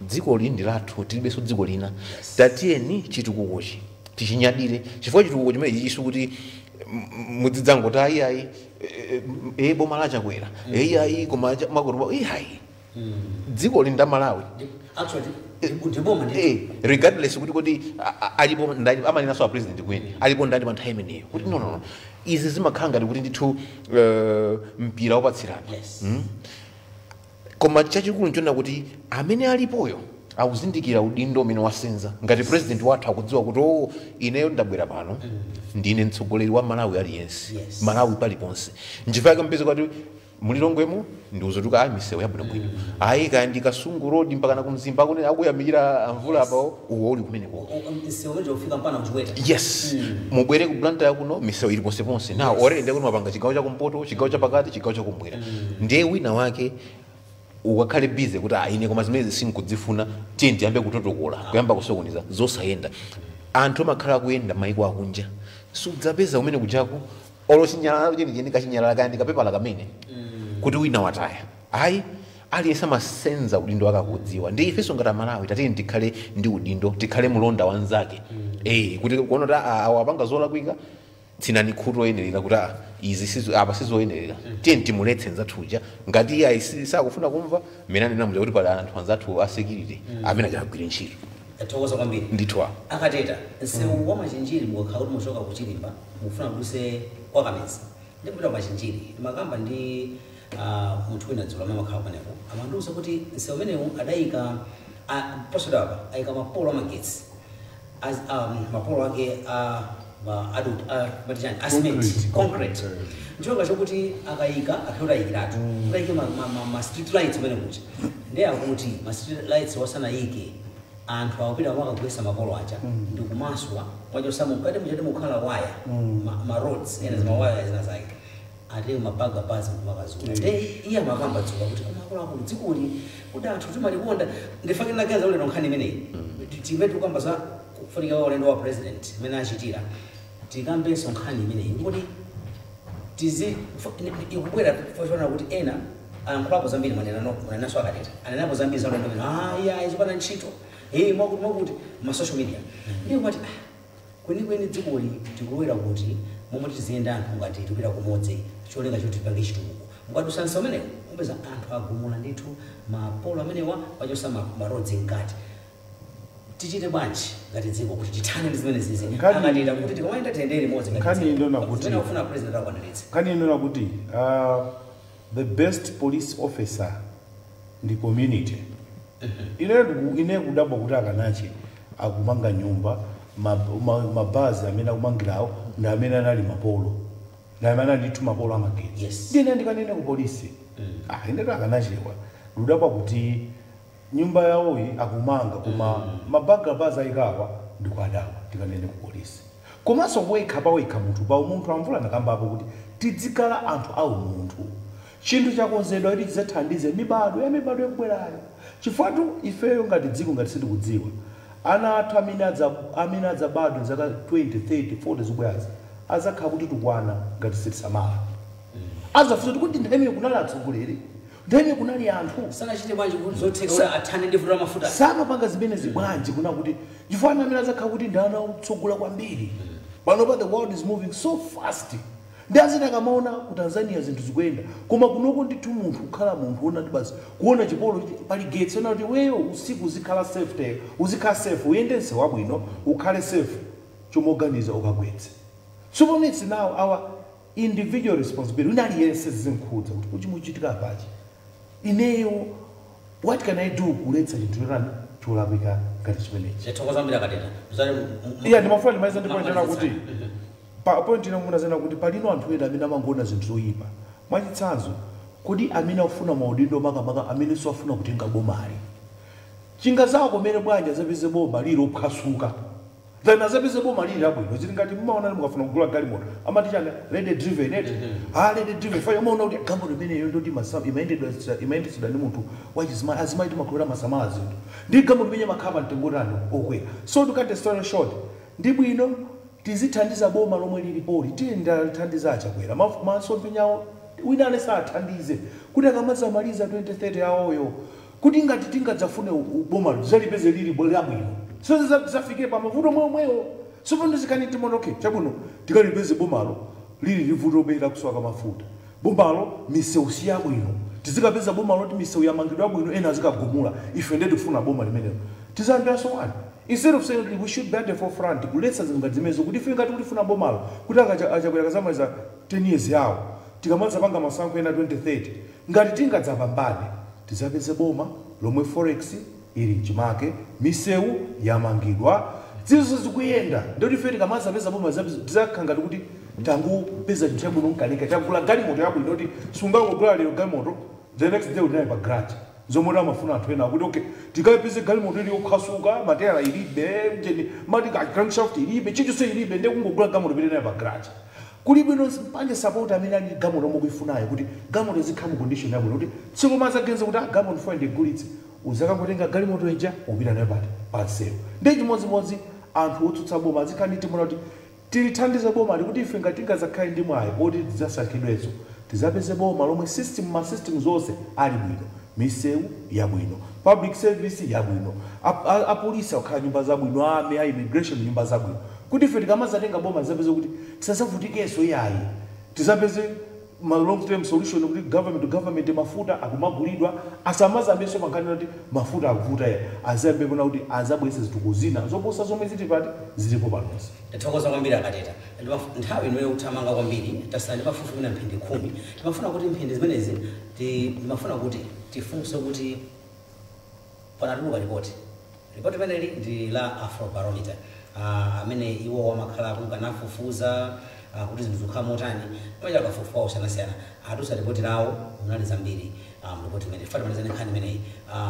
dziko lili ndi lathu tilibenso dziko lina tatiyeni chitukukochi tichinyadire chifukwa chitukuko chimene chichisu kuti mudzidzangoti ayi boma lachakwera ayi koma makoto hayi dziko lili ndi Malawi regardless kuti alipo ndani amaninaso president kweni alipo ndani pa nthawi imeneyo kuti no izi zimakhala ngati kuti ndithu mpira wopatsirana koma chachikulu nchonena kuti amene alipoyo akuzindikira udindo umene wasenza ngati president wathu akudziwa kuti ineyo ndabwera pano ndine mtsogoleri wa Malawi aliyense Malawi paliponse nchifukwa mpeza kuti mulilongwemo ndiuzotuka misewu yabwinobwino ayi kaya ndikasungu road mpaka kumzimba kune akuyamikira amvula apawo uwo uli kumeneko yes mubwere ku blanta yakuno misewu ili ponseponse nawo orende kuti mapanga chigawo chakumpoto chigawo chapakati chigawo chakumwera ndiye wina wake ukakhale bize kuti ine koma zimene sinkudzifuna tiye ndiyambe kutotokola kuyamba kusokoniza zosayenda anthu amakhala kuyenda maiko akunja sudzapeza umene kujako olochinyalala cheni kachinyalala kandi kapepala kamene kuti wina wataya ayi aliyense amasenza udindo akakudziwa ndi ifenso ngati Malawi tatiyeni tikhale ndi udindo tikhale mulonda wanzake kuti kuona kuti awapanga zolakwika tsinani khutu oyenerera kuti izi apa sizoyenerera tiyeni timuletse nzathuja ngati iye sakufuna kumva menani namuja kuti pali anthu anzathu a security amene achagwire ntchito tokoza kwambiri nditwa akateta nsewu wa machinjiri mukakhala kuti muchoka kuchilimba mufuna kuduse kwakameza ndikupita machinjiri makamba ndi munthu wina dzulo amene amakhala panepo amandiwuza kuti nsewu umenewu adayika posodapa ayika mapolo amagetsi as mapolo ake adult asymmetric concrete njoka chokuti akayika akayikiratu like ma street lights mene kuti ndiye akuti ma street lights wasanayike anthu akupita makagwesa mapolo aja ndi kumaswa wachosamu kati mchati mukhala waya ma roads ena zima waya zina zake ate mabaga basi kumakazuka iye makamba dzuka kuti kumakolo ako dzikuli kuti anthu timalikonda ndifake ndagaza ule nonkhani imeneyi timetu kwamba za kufunika ulendo wa president imene achitira tikambenso nkhani imeneyi kuti tizi ikubwera kufanana kuti ena ankhulapo zambiri manenanso akateta anenapo zambiri zaulendo iya izipana ntchito mwakuti ma social media ndiyo kuti kwenikweni dzikoli tikulowera kuti momwe tiziyenda anthu ngati tikupita kumodzi cholenga choti tipange chitukuko mukatusansa umenewo kupeza anthu agumula ndithu mapolo amenewa pachosa marodzi mkati tichite bwanji ngati dziko kuti tithane ndi zimene zizi akatita kuti tikamayenda tiyendere limodzi ngati ufuna president akwanitse kani ndona kuti the best police officer ndi community ine kudabwa kuti akanachi akumanga nyumba mabazi amene akumangirawo ndi amene anali mapolo ndi amene anali mapolo amagetsi ndine ndikanene ku polisi ineto akanachewa ludabwa kuti nyumba yawoyi akumanga koma mabaga bazi ayikawa ndikuadawa ndikanene ku polisi komanso wekha munthu pa umunthu amvula nakambapo kuti tidzikala anthu au munthu chinthu chakonzedwa kuti chidzathandize mibado yakubwerayo chifukwa ifeyo ngati dziko ngati sitikudziwa ana athu amene adzabadwa zaka 20 30 40 zikubwerazi azakhala kuti tukwana ngati sitisamala azafuza kuti nthawi kunali atsogoleri nthawi kunali anthu sanachite bwanji zotheka kuti athane ndi vuto la mafuta samapanga zimenezi bwanji kuna kuti chifukwa amene azakhala kuti ndi ana otsogola kwambiri panopa the world is moving so fast ndi azina kamaona ku Tanzania zinthu zikuyenda koma kunoko ndithu munthu kukhala munthu ona ndi basi kuona chipolo pali getsi ona kuti weyo usiku uzikhala safe uyendense wabwino ukhale safe chomoganiza ukagwetse so it's now our individual responsibility unaliyense zizinkhudza kuti kuchimuchitika apachi ineyo what can I do kuletsa chinthu cholapika ngati chimenechi chethokozambira kateta ndimafuna ndimaliza ndipointana kuti point inamunazana kuti palino anthu ena amene amangona zinthu zoyipa mwachitsanzo kuti amene afuna maudindo makamaka amene siwafuna kutenga bomali chinga zawo komene bwanji azapeze boma lili ophwasuka then azapeze boma lili abwino zili ngati mmaona mukafuna kugula galimoto amati changa lady driven lady driven fa umaona kuti galimoto imeneyo ndoti masama imayendetsedwa ndi munthu wachizimai azimayi timakhulira masamala zinthu ndi galimoto imene makhapa mtengotano okwera so to cut the story short ndi bwino tizithandiza boma lomwe lilipoli tithandiza achakwera masompenyawo wina alesa athandize kuti akamazamaliza 2030 yawoyo kuti ngati tingadzafune boma zalipeze lili labwino so zafike pa mavuto momwewo sopano zikanitimono okay chabuno tikalipeze bomalo lili livuto obera kuswaka mafuta bomalo misewu siyabwino tizikapeza bomalo kuti misewu yamangidwa bwino ena azikagumula ife ndeti kufuna boma limenelo tizambiaso wani instead of saying we should be at the forefront kuletsa zinthu ngati zimenezo kuti ife ngati tifuna bomalo kuti achakwera kazamaliza 10 years yawo tikamanza panga masankho ena 2030 ngati tingadzapambane tizapeze boma lomwe forex ili chimake misewu yamangidwa zizo zikuyenda ndoti ife tikamazapeza boma tizakhanga kuti tangu peza chinthu chabwino nkanika chagula galimoto yabwino ndoti sungangogula lero galimoto the next day unaye pa garage zomwe amafuna anthu ena kuti okay tikapeze galimoto ili yokhasuka matera ilibe mati crankshaft ilibe chichonse ilibe ndi kungogula galimoto pili naye pa garage kuli bwino panje support amene ali galimoto omwe kuifunayo kuti galimoto zikhala mu condition yabwino kuti tsiku mazagenza kuti galimoto funa ndigulitse uzakangotenga galimoto ija upita nayo pa sale ndi chimodzimodzi anthu otsutsa boma azikhala timona kuti tilithandiza boma likuti ife ngati tingazakhale ndi mwayi oti tizasankhidwenso tizapeze boma lomwe system zonse ali bwino misewu yabwino public service yabwino apolisi akhala nyumba zabwino ame immigration nyumba zabwino kuti ife tikamazatenga boma tizapeze kuti tisazavutikenso yayi tizapeze long term solution kuti government to government mafuta akumagulidwa asamazambenso pankhani kuti mafuta akuvuta azambe kuna kuti azabwese zituko zina zoposa zomwe ziti pati zilipo panonse ndithokoza kwambiri akateta nthawi inoyo kuthamanga kwambiri tasala ndipafupi kuna mphindi 10 timafuna kuti mphindi zimenezi timafuna kuti tifunse kuti panatuluka ripoti imeneli ndi la Afrobarometer amene iwo wamakhala kanafufuza kuti zinthu zikhala motani pamene akafufuza osiyanasiyana atusa ripoti lawo munali zambiri ripoti imene fati manizani nkhani imeneyi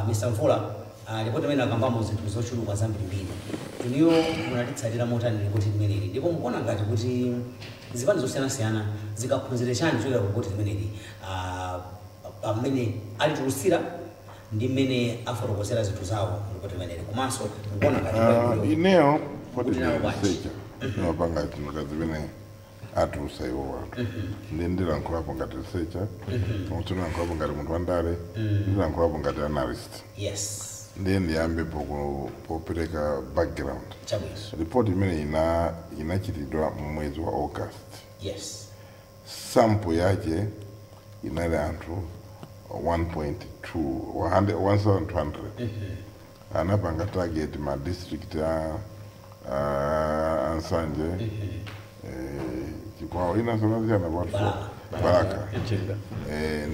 Mr. Mvula ripoti imene akambamo zinthu zochuluka zambirimbiri iniyo munatitsatira motani ripoti imeneyi ndipo mukuona ngati kuti zipani zosiyanasiyana zikaphunzire chani kuchokera ku ripoti imeneyi amene alitulutsira ndi mmene afotokozera zinthu zawo ripoti imeneyi komanso mukuona ngati ineyo poti researcher mapanga chinoka zimene atulusa iwo watu ndilankhulapo ngati researcher ndilankhulapo ngati munthu wandale ndilankhulapo ngati analyst yes ndiye ndiyambepo popereka background chabwino report imene inachitidwa mwezi wa August yes sample yake inali anthu 1.2 anapanga target ma district Ansanje chikwawo inasonaziyana watu Baraka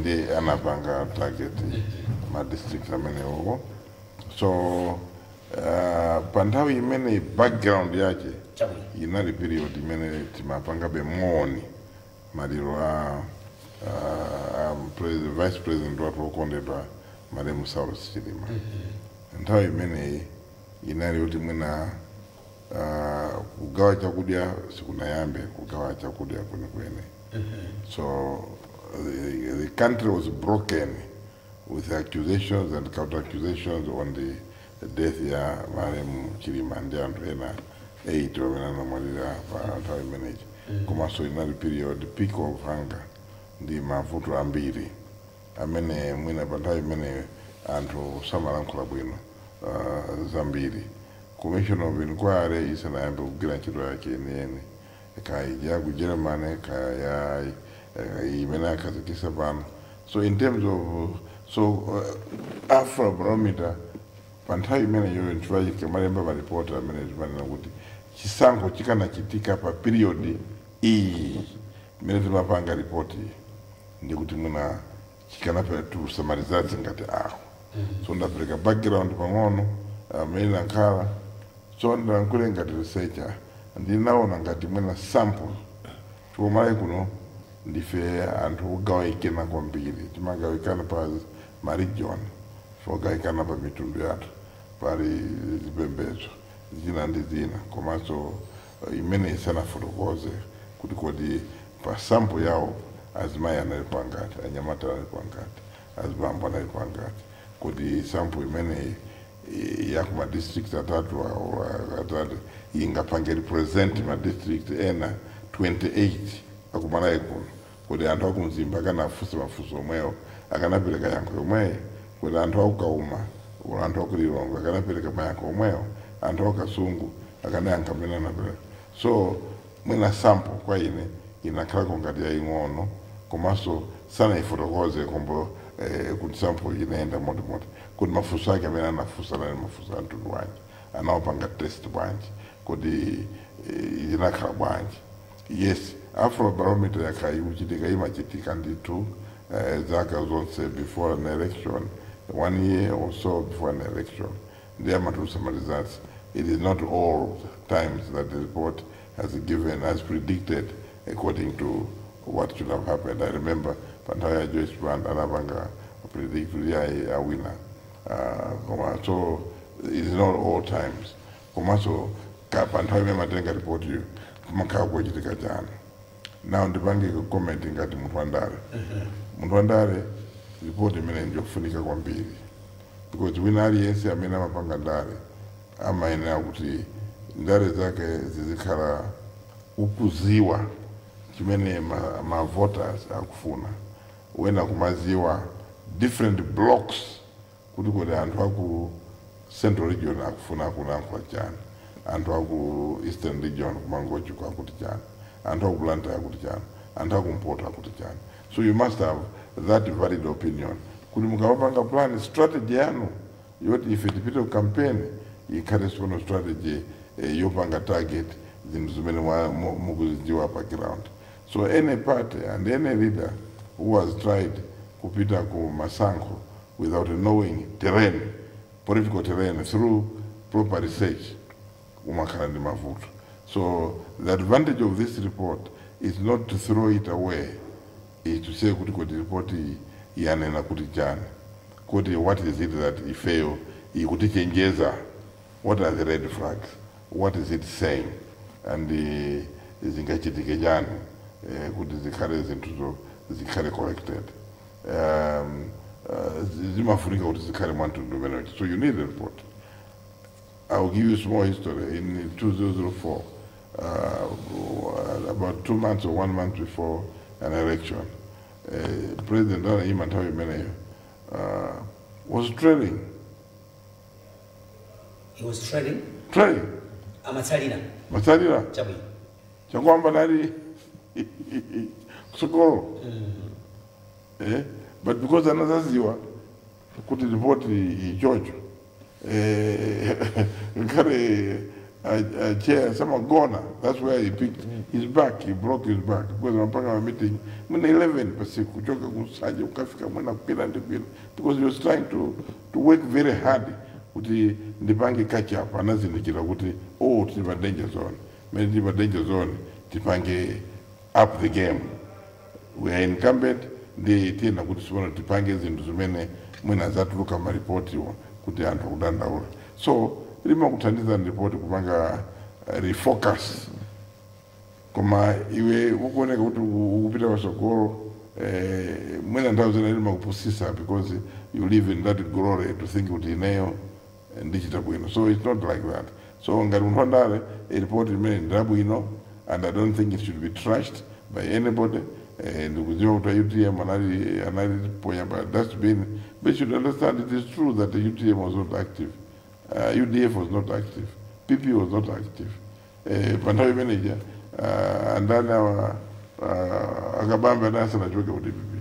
ndi anapanga target ma district amene uko so panthawi imene background yake inali period imene timapanga bemoni maliro vice president watu wokondedwa Malemu Saulus Chilima nthawi imene inali kuti mwina kugawa chakudya sikunayambe kugawa chakudya kwenekwene so the country was broken with accusations and counter accusations on the death ya Malemu Chilima ndi anthu ena 8 wamene anamwalira pa nthawi imeneyi komanso inali period peak of hunger ndi mavuto ambiri amene mwina pa nthawi imene anthu samalankhula bwino zambiri commission of inquiry isanayambe kugwira ntchito yake yeniyeni kaya ku Germany kaya imene akhazikitsa pano so in terms of Afrobarometer pa nthawi imene yoyo nchifukwa chikamalemba maripoti amene timanena kuti chisankho chikanachitika pa period iyi imene timapanga ripoti ndikuti mwina chikanapetulusa marizatsi ngati awo so ndapereka background pang'ono amene nankhala so ndilankhule ngati researcher ndinaona ngati mwina sample tikomalayi kuno ndife anthu ogawikana kwambiri timagawikana pa maregion ogawikana pa mitundu yathu pali zipembedzo zina ndi zina komanso imene isanafotokoze kuti kodi pa sample yawo azimayi anali pangati anyamata anali pangati azibambo anali pangati kodi sample imene yakuma district atatu ingapange represent ma district ena 28 akumalayi kuno kodi anthu akumzimba akanafunsa mafunso omwewo akanapereka yankho yomweyo kodi anthu akukauma anthu akulilongo akanapereka mayankho omwewo anthu akukasungu akanayankha mmene anapereka so mwina sample kwa ine inakhalako ngati yaying'ono komanso sanayifotokoze kombo kuti sample inaenda motimoti kuti mafunso ake amene anafunsa nali mafunso amtundu wanji anawapanga test bwanji kuti inakhala bwanji yes Afrobarometer yakhaikuchitika imachitika ndithu zaka zonse before an election 1 year or so before an election ndiye amatulutsa results. It is not all times that the report has given as predicted according to what should have happened. I remember Pantaya Joyce Brand anapanga predict a winner. So it is not all times. So Pantaya matenga report you kumakao kuchitika jana. Now ndipange commenting ngati Mutwandare. Mutwandare report imene njofunika kwambiri. Because winari yense amena mapanga ndare ama ina kuti ndare zake zizikhala ukuziwa chimene ma voters akufuna wena kumaziwa different blocks kuti kodi anthu aku Central Region akufuna kulankhula chani, anthu aku Eastern Region kumangochuka akuti chani, anthu aku Blantyre akuti chani, anthu aku Mpoto akuti chani. So you must have that valid opinion. Kuti mukapanga plan strategy yanu yoti ife tipite campaign ikhale sono strategy yopanga target zinthu zimene mukuzidziwa pa ground. So any party and any leader who has tried kupita ku masankho without knowing terrain, political terrain, through proper research umakhala ndi mavuto. So the advantage of this report is not to throw it away, is to say kuti report yanena kuti chani, kuti what is it that ifeyo ikutichenjeza, what are the red flags, what is it saying, and zingachitike chani kuti zikhale zinthu zikhale corrected. Zimafunika kuti zikhale mwantundu umenewo. So you need a report. I will give you small history. In 2004, about 2 months or 1 month before an election, President was training. He was training? Training. Matsalina. Chabi. Chakwamba nari kusokolo. But because anazaziwa kuti report ichocho, a chair, some gona. That's where he picked his back. He broke his back because I'm meeting. When 11 because he was trying to work very hard. Kuti ndipange catch up. Anazindikira kuti tiba danger zone. Many tiba danger zone. Tipange up the game. We are incumbent. Ndi tena kuti sibona tipange zintu zimene mwina zatuluka maripoti kuti anthu kudandaula. So lima kuthandiza report kupanga refocus. Koma iwe ukuoneka kuti ukupita pasogolo mwina nthawi zina lima kupusisa because you live in that glory to think kuti ineyo ndichita bwino. So it's not like that. So ngati munthu andale report imene ndabwino, and I don't think it should be trashed by anybody. Ndikuziwa kuti UTM analiponya, but that's been, they should understand it is true that the UTM was not active. UDF was not active. PP was not active. Pantawi manager, andani akabamba nasa na choke kuti PP.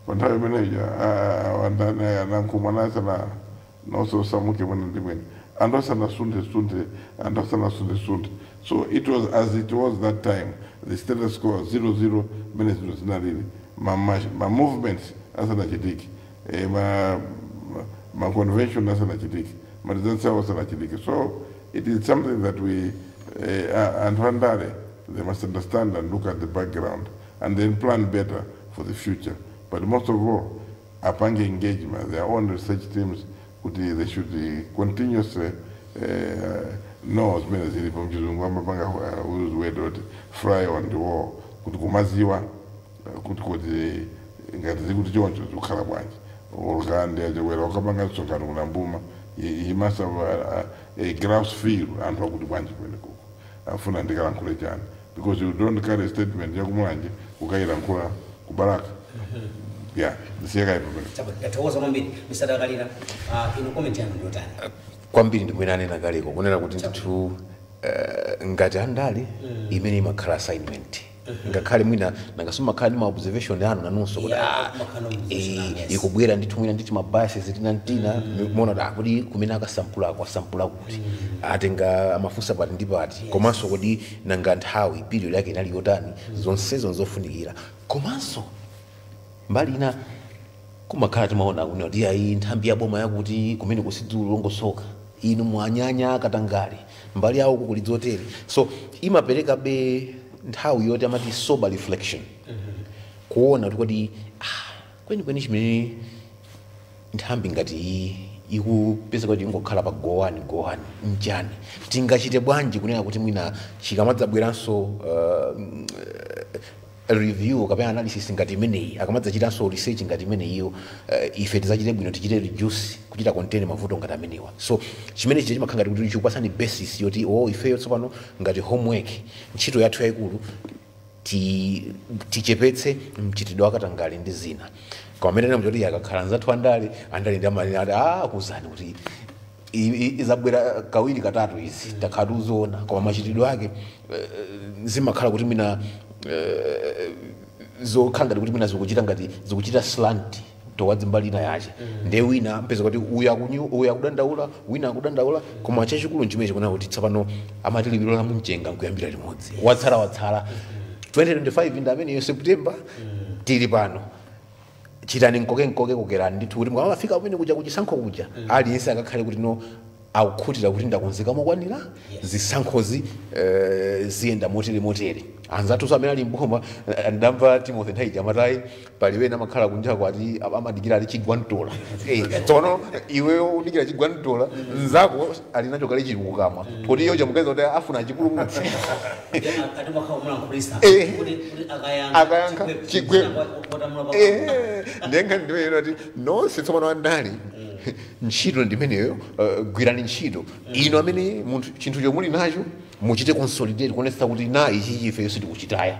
Pantawi manager, andani anankuma nasa na noso samuke mwana ndimweni. Andosa na sunde, andosa na sunde. So it was as it was that time. The status quo 0-0 minutes was not really. My movements as an achitiki. My convention as an achitiki. My disaster was an achitiki. So it is something that we, and Vandare, they must understand and look at the background and then plan better for the future. But most of all, upon engagement, their own research teams, they should continuously know as many as they use word fry on the wall. Kuti kumaziwa, kuti ngati zikuti choncho zikukhala bwanji. Olukande ajewera wakapanga tsokano kunambuma. He must have a grouse feel anthu akuti bwanji kwene kuko. Afuna ndikalankhule chani. Because you don't carry a statement yakumwanje ukayilankhula kubaraka. Yeah, ndisiyeka ipo pene. Yatokoza kwambiri. Mr. Dakalira, ino comment yanu ndiyotani? Kwambiri ndimwenanena kaleko kunena kuti ndithu ngati andale imene imakhala assignment. Ngakhale mwina nangasoma makhala ndi ma observation anu nanunso kuti ikubwera ndithu mwina nditi ma biases tinantina muona kuti kumene akasampula kuti atenga amafunsa pati ndi pati komanso kuti nanga nthawi period yake inali yotani zonsezo zofunikira komanso mbali ina kumakhala timaona kuti ayi nthambi ya boma yakuti kumene kusidzulo longosoka inu mwanyanya katangale mbali yawo kuli zotere. So imapereka be nthawi yoti amati sober reflection. Kuona kuti kweni chimene nthambi ngati ikupeza kuti ingokhala pa gohani njani tingachite bwanji kunena kuti mwina chikamadzabweranso review kapena analysis ngati imeneyi akamadzachitanso research ngati imeneyiyo ife tizachite bwino tichite reduce kuchita contain mavuto ngati amenewa. So chimene chije chimakhala ngati kuti chikupasani basis yoti ifeyo tsopano ngati homework ntchito yathu yayikulu tichepetse mchitidwe wakatangale ndi zina. Koma amene mchoti akakhala nzathu andale ndi amanena kuzani kuti izabwera kawiri katatu izi takhala tuzoona koma machitidwe ake zimakhala kuti mwina zokhanga kuti mina zikuchita slant towards mbali ina yache nde wina mpeza kuti uya kudandaula wina akudandaula koma chachikulu nchimene chikuona kuti tsapano amatilibiro la mumchenga nkuyambira limodzi watsala 2025 ndi amene September tili pano chitani nkoke kokerani ndithu kuti mwafika kumene kuja kuchisankho kuja aliyense akakhale kuti no akukhutira kuti ndakonzeka mokwanira zisankhozi ziyenda motere anzathu amene ali mboma ndamva Timothy Ntaija amati pali wena amakhala kunja kwati amadikira ali chigwantola tsono iweyo udikira chigwantola nzako ali nacho kale chili kukamwa kuti iyo chamukaiza kuti afuna chipulumutsi akayankha chigwe ndenga ndiwera kuti nonse tsopano andali ntchito ndimeneyo gwirani ntchito ino amene munthu chinthu chomuli nacho muchite consolidate kuonesa kuti na ichi chife sitikuchitaya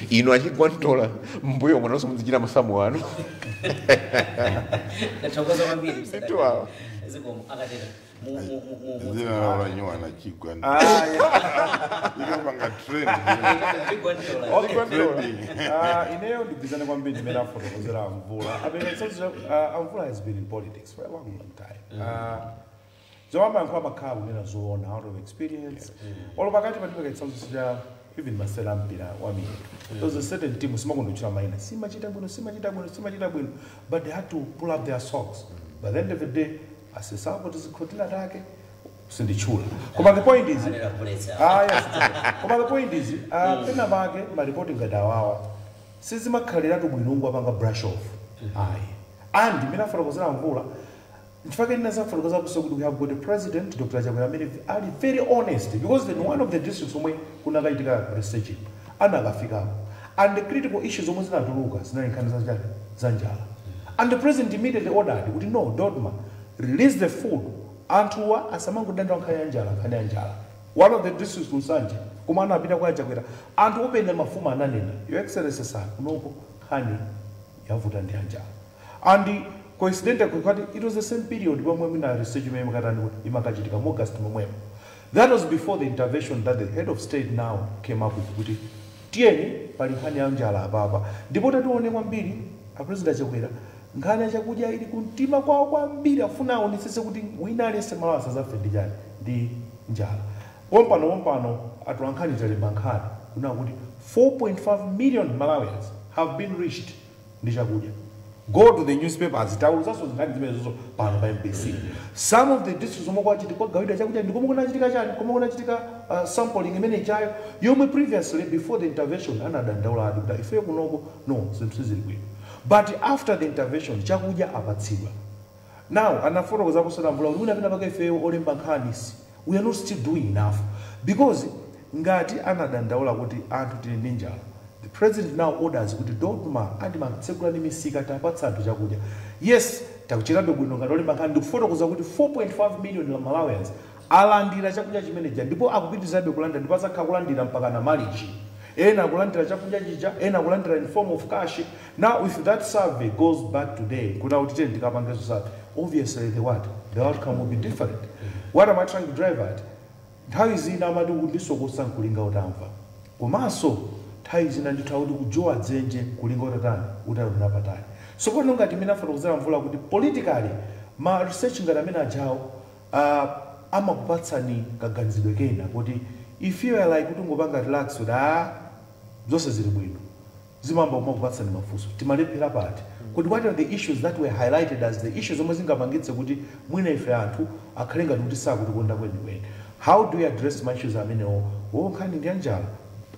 ino achigwantola mbuyo mwanonso muzichita masamu ano Ndathokoza kwambiri Sitwawa. zikomo akatera zina laula nywana chigwa ikapanga trend ineyo ndigwizane kwambiri ndimene afotokozera Amvula amene Amvula has been in politics for a long time zomwe ankho amakhala kunena zoona out of experience olo pakati patipeka chitsanzo sija even masela mpira wa miyetu there's a certain team simakondochita maina simachita bwino but they had to pull up their socks by the end of the day asisapo tizikhotera take sindichula koma the point is koma the point is pena pake maripoti ngati awawa sizimakhaliratu bwinungu apanga brush off and imene afotokozera Amvula nchifake ndinazafotokoza kuso kuti we have got a president Dr. Chakwera amene ali very honest because then one of the districts omwe kunakaitika research anakafikapo and the critical issues omwe zinatuluka zinali nkhani za njala and the president immediately ordered kuti no Dodma release the food anthuwa asamangodanda nkhani ya njala one of the districts kusanje koma anapita kwa Chakwera anthu openda mafumu ananena your excellency sir kunoko nkhani yavuta ndi njala and coincidentally it was the same period when we research imakachitika August momwemo. That was before the intervention that the head of state now came up with kuti tieni pali nkhani ya njala baba ndipo tatione kwambiri a president Chakwera nkhani ya chakudya ili kumtima kwawo kwambiri afuna aonetsetse kuti wina aliyense Malawi asazafe ndi njala wompano atulankhani talemba nkhani kuna kuti 4.5 million Malawians have been reached ndi chakudya. Go to the newspapers, pano pa MPC. Some of the districts omokwachitika gawida chakuja ndikomo kunachitika chani komo kunachitika sampling imene chayo yomwe previously before the intervention anadandaula adikuta ife kunoko no zinthu zili bwino but after the intervention chakuja apatsidwa. Now anafotokoza kusona Amvula kuti unapita paka ife olemba nkhanisi we are not still doing enough because ngati anadandaula kuti anthu tili ndi njala. The president now orders kuti Dodma andimatsekula ni misika tapatsa anthu chakudya. Yes, takuchitabe bwino ngati olemba nkhani ndikufotokoza kuti 4.5 million Malawians alandira chakudya chimeneja ndipo akupitirizabe kulanda ndipo azakhala kulandira mpaka na malichi. Ena kulandira chakudya chicha, ena kulandira in form of cash. Now if that survey goes back today, kuna kuti ndikapangezo survey, obviously the outcome will be different. What am I trying to drive at? Nthawi zina amati kundisokosa nkulinga utamva. Komanso nthawi zina ndithaudi kujowa dzenje kulinga utatani utatapatali. So pano ngati mina fotokozera Amvula kuti politically ma research ngati amene ajawo amakupatsani kaganizidwe kena kuti if you are like kuti ngopanga relax kuti zonse zili bwino zimamba kumakupatsani mafunso timalephera pati kuti what are the issues that were highlighted as the issues omwe zingapangitse kuti mwina ife anthu akhale ngati kuti sakutikonda kwenikweni. How do we address ma issues amenewo nkhani ndi njala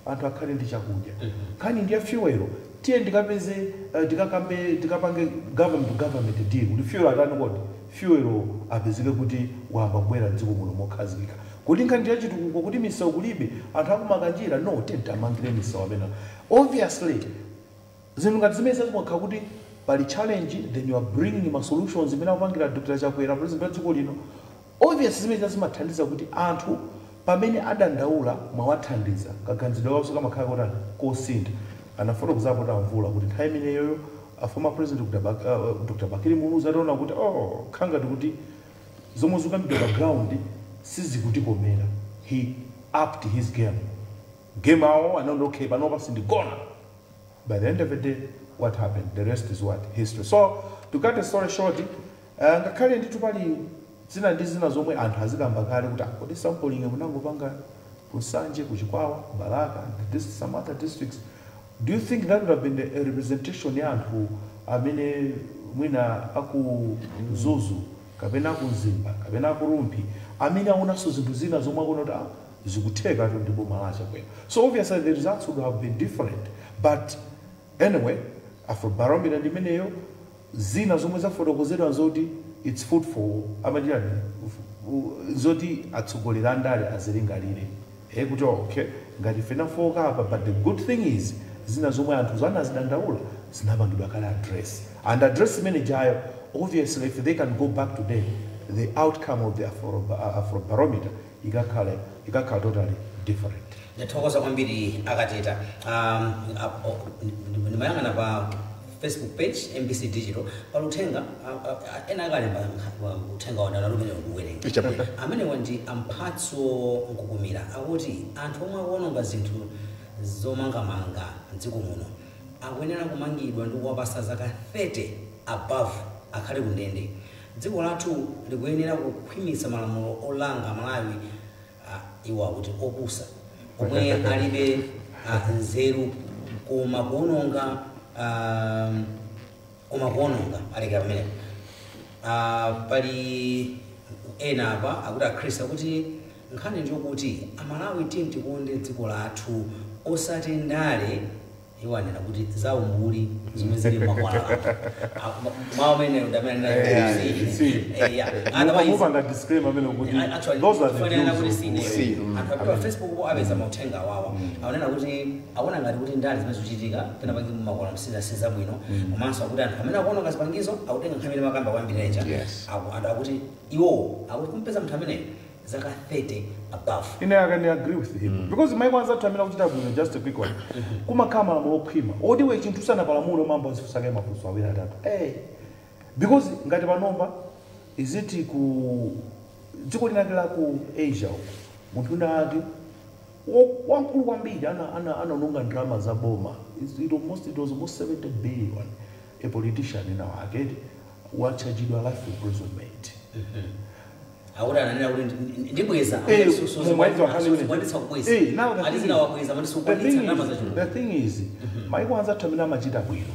anthu akhale ndi chakudya nkhani ndi fuel tiye ndikapeze ndikapange government to government deal kuti fuel atani kodi fuel apezeke kuti wamba kubwera dziko muno mokhazikika kuti nkhani ndi chitukuko kuti misewu kulibe anthu akumakanjira no tentamangire misewu amene obviously zinthu ngati zimene zimokha kuti pali challenge then you are bringing ma solutions imene akupangira Dr. Chakwera president wa dziko lino obviously zimene zimathandiza kuti anthu pamene adandaula mwawathandiza kaganizidwe kawo kamakhala kotani kosintha. Anafotokozapo kuti Amvula kuti nthawi imeneyoyo former president Dr. Bakiri Muluzi ataona kuti khangati kuti zomwe zikambidwa background sizikutikomera. He upped his game awo anaona okay panopa sindigona. By the end of the day what happened? The rest is what? History. So to cut the story short, ngakhale ndithu pali zina ndi zina zomwe anthu azikamba kale kuti kodi sampling munangopanga kusanje kuchikwawa Baraka and some other districts. Do you think that would have been a representation ya anthu amene mwina aku Zuzu kapena kunzimba kapena kurumpi amene aonanso zinthu zina zomwe akuona kuti zikutheka tu ndipo malacha kwena. So obviously the results would have been different, but anyway Afrobarometer ndimeneyo zina zomwe zafotokozedwa zoti it's food for amajani zoti atsogoleri andale azilingalire kuti okay ngati fena foka apa, but the good thing is zina zomwe anthu zanazidandaula zinapangidwa kale address, and address manager obviously if they can go back today the outcome of the Afrobarometer ikakhala totally different. Ndithokoza kwambiri akateta ndimayang'ana pa Facebook page MBC Digital paluthenga ena akalemba uthenga wana lumene ukuwerenga amene wanji amphatso nkukumira akuti anthu omwe akuononga zinthu zomangamanga mdziko muno akuyenera kumangidwa ndi kuwapasa zaka 30 above akhale kundende. Dziko lathu likuyenera kukhwimitsa malamulo olanga Malawi iwa kuti opusa omwe alibe nzeru koma kuononga alekera pamene pali ena apa akuti akhristu kuti nkhani ndiyokuti Amalawi tikonde dziko lathu osati ndale iwanena kuti zaumbuli zimwe zili makwala mawu amene ndamene na disclaimer amene kuti those are the views anthu Facebook ko apeza mauthenga awawa aonena kuti aona ngati kuti ndale zimene zikuchitika pena pangi makwala msiza bwino komanso akuti anthu amene akuona ngazipangizo akutenga nkhani imene makamba kwambireja akuti iwo akuti kumpeza munthu amene zaka 30 above. I can agree with him because my ones that amina kuchita bwino, just a quick one kuma kama malamulo okhwima odi we chinthu sana palamulo mambo azifusake mafunso awiri atatu because ngati panomba is it ku dziko linakela ku Asia munthu ndati wankulu kwambiri ananonga drama za boma it was almost 70 billion a politician in our market wachajidwa life imprisonment. Ahora ananena kuti ndibweza the thing is maiko anza tamina machita bwino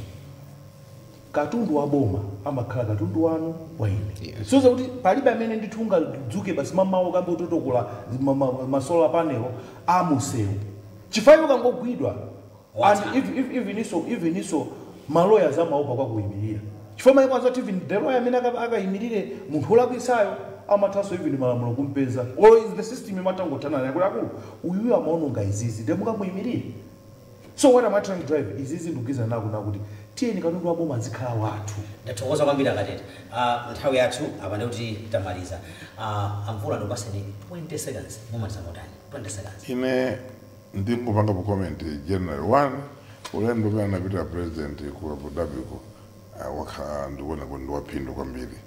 katundu wa boma amakhala katundu wanu waine so kuti palibe amene nditunga dzuke basi mamawo kambo totokola masolar panel amusewu chifayo kangogwidwa and even iso maloyers amaopa kwa kuyimirira chifukwa maiko anza even the lawyer amene akayimirire munthu olakwisayo amataso even malamulo kumpeza or is the system imatangotana naye akulu uyu amaononga izizi ndemuka muyimirire. So what am I trying to drive is izi ndugiza nako nakuti tieni katundu waboma azikhala wathu. Ndathokoza kwambiri akatete nthawi yathu apande kuti tamaliza amvula ndopaseni 20 seconds mumaliza motani 20 seconds. Ine ndingopanga po comment January 1 ulendo kwa napita president ku Abu Dhabi ko wakha ndikuona kuti ndiwaphindu kwambiri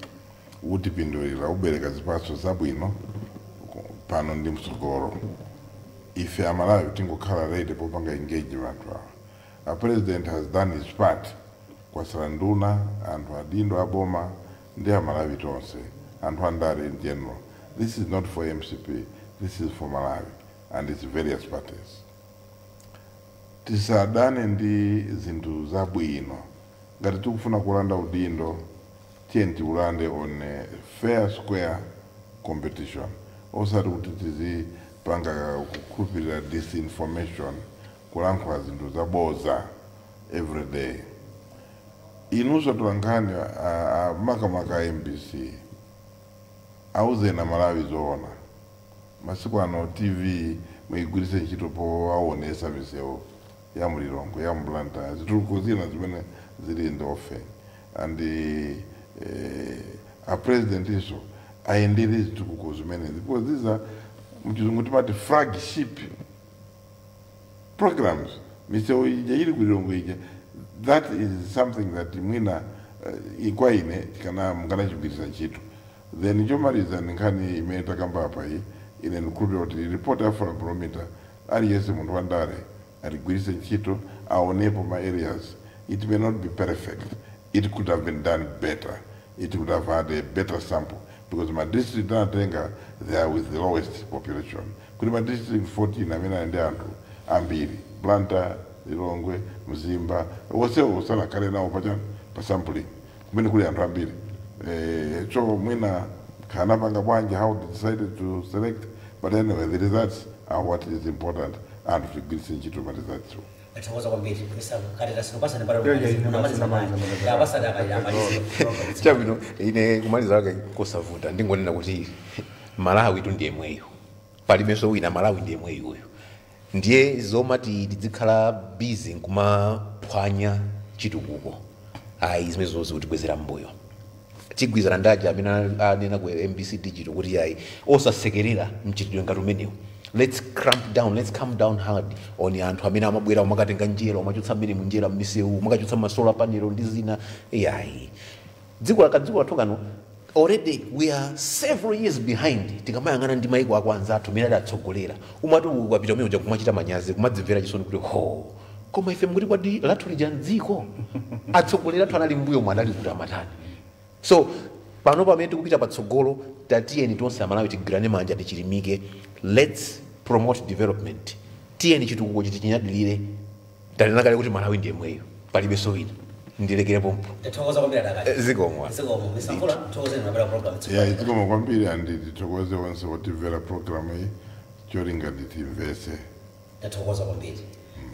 utipindulira ubereka zipatso zabwino pano ndi msogolo ife Amalawi tingokhala ready popanga engagement. A president has done his part kwa saranduna anthu adindo aboma ndi Amalawi tonse anthu andale in general. This is not for MCP, this is for Malawi and its various parties. Tisadane ndi zinthu zabwino ngati tikufuna kulanda udindo tienti ulande on a fair square competition. Osati kuti tizipanga kukhulupirira disinformation kulankhula zinthu zaboza every day. Inuso tulangani makamaka MBC auze na Malawi zoona masiku ano TV mwigwirise ntchito po aone service ya mulilongo ya mblanta zitukuko zina zimene zili in the offering and a president iso aendele zitukuko zimene because these are mchizungu timati flagship programs miso ili kulilongo ija. That is something that mwina ikwaine tikana mungana chibirisa ntchito then chomaliza nkhani imene takamba apa iyi ine ndikukhulupirira kuti report ya Afrobarometer aliyese munthu wandale aligwirise ntchito aonepo ma areas. It may not be perfect, it could have been done better, it would have had a better sample because my district anatenga they are with the lowest population. Kuli my district 14 amene ende anthu ambiri Blanta, Lilongwe, Mzimba, wose usana kale nawo pa sampling kumene kuli anthu ambiri so mwina kana panga bwanji how they decided to select, but anyway the results are what is important and to give ntchito pa results. Athokoza kwambiri kateta sinopasa ne para chabwino ine kumaliza wake kosavuta ndingonena kuti Malawi tu ndiye mweyo palibenso wina, Malawi ndiye mweyo uyo ndiye zomati tizikhala busy kumaphwanya chitukuko ayi zimene zonse kutibwezera mbuyo tigwizana ndaja amene anena ku MBC Digital kuti ayi osasekerera mchitidwe ngati umenewu. Let's cramp down, let's calm down hard on anthu amene amabwera makatenga njera umachotsa mmene munjera m'misewu makachotsa masola panelo ndi zina ayi dziko lathongano already we are several years behind tikamayang'ana ndi maiko akwanza athu amene adatsogolera umati ukapita umene uja kumachita manyazi kumadzimvera chisoni kuti koma ife mkuti kwadi lathu lija mdziko atsogolera athu anali mbuyo mwadali kuti amatani. So pano pamene tikupita patsogolo tatiyeni tonse Amalawi tigwirane manja tichilimike. Let's promote development. Tiyeni chitukuko chitichinyadilire tanena kale kuti Malawi ndiye mweyo palibenso wina ndilekere pompo. Tathokoza kwambiri adakali zikomo misafula thokozeni mabera program zikomo kwambiri andi tithokoze onse wotimvera program iyi cholinga TIMVETSE. Tathokoza kwambiri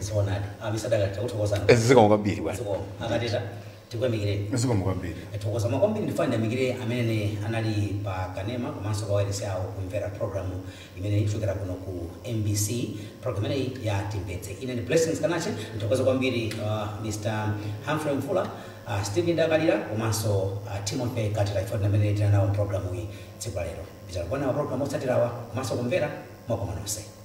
zionadi misadakali takuthokozani zikomo kwambiri bwana zikomo akateta tikwemikireni zikomo kwambiri thokoza makwambiri ndifuna ndamikire amene anali pa kanema komanso kwa wireless yawo kumvera programu imene ichokera kuno ku MBC program imeneyi ya TIMVETSE. Ine ni Blessings Kanache ndithokoza kwambiri Mr. Humphrey Mfula Stephen Dakalira komanso Timothy Katira ifuna amene tinawo programu iyi tsiku lero. Bichakwana program otsatirawa komanso kumvera mwakomanonse.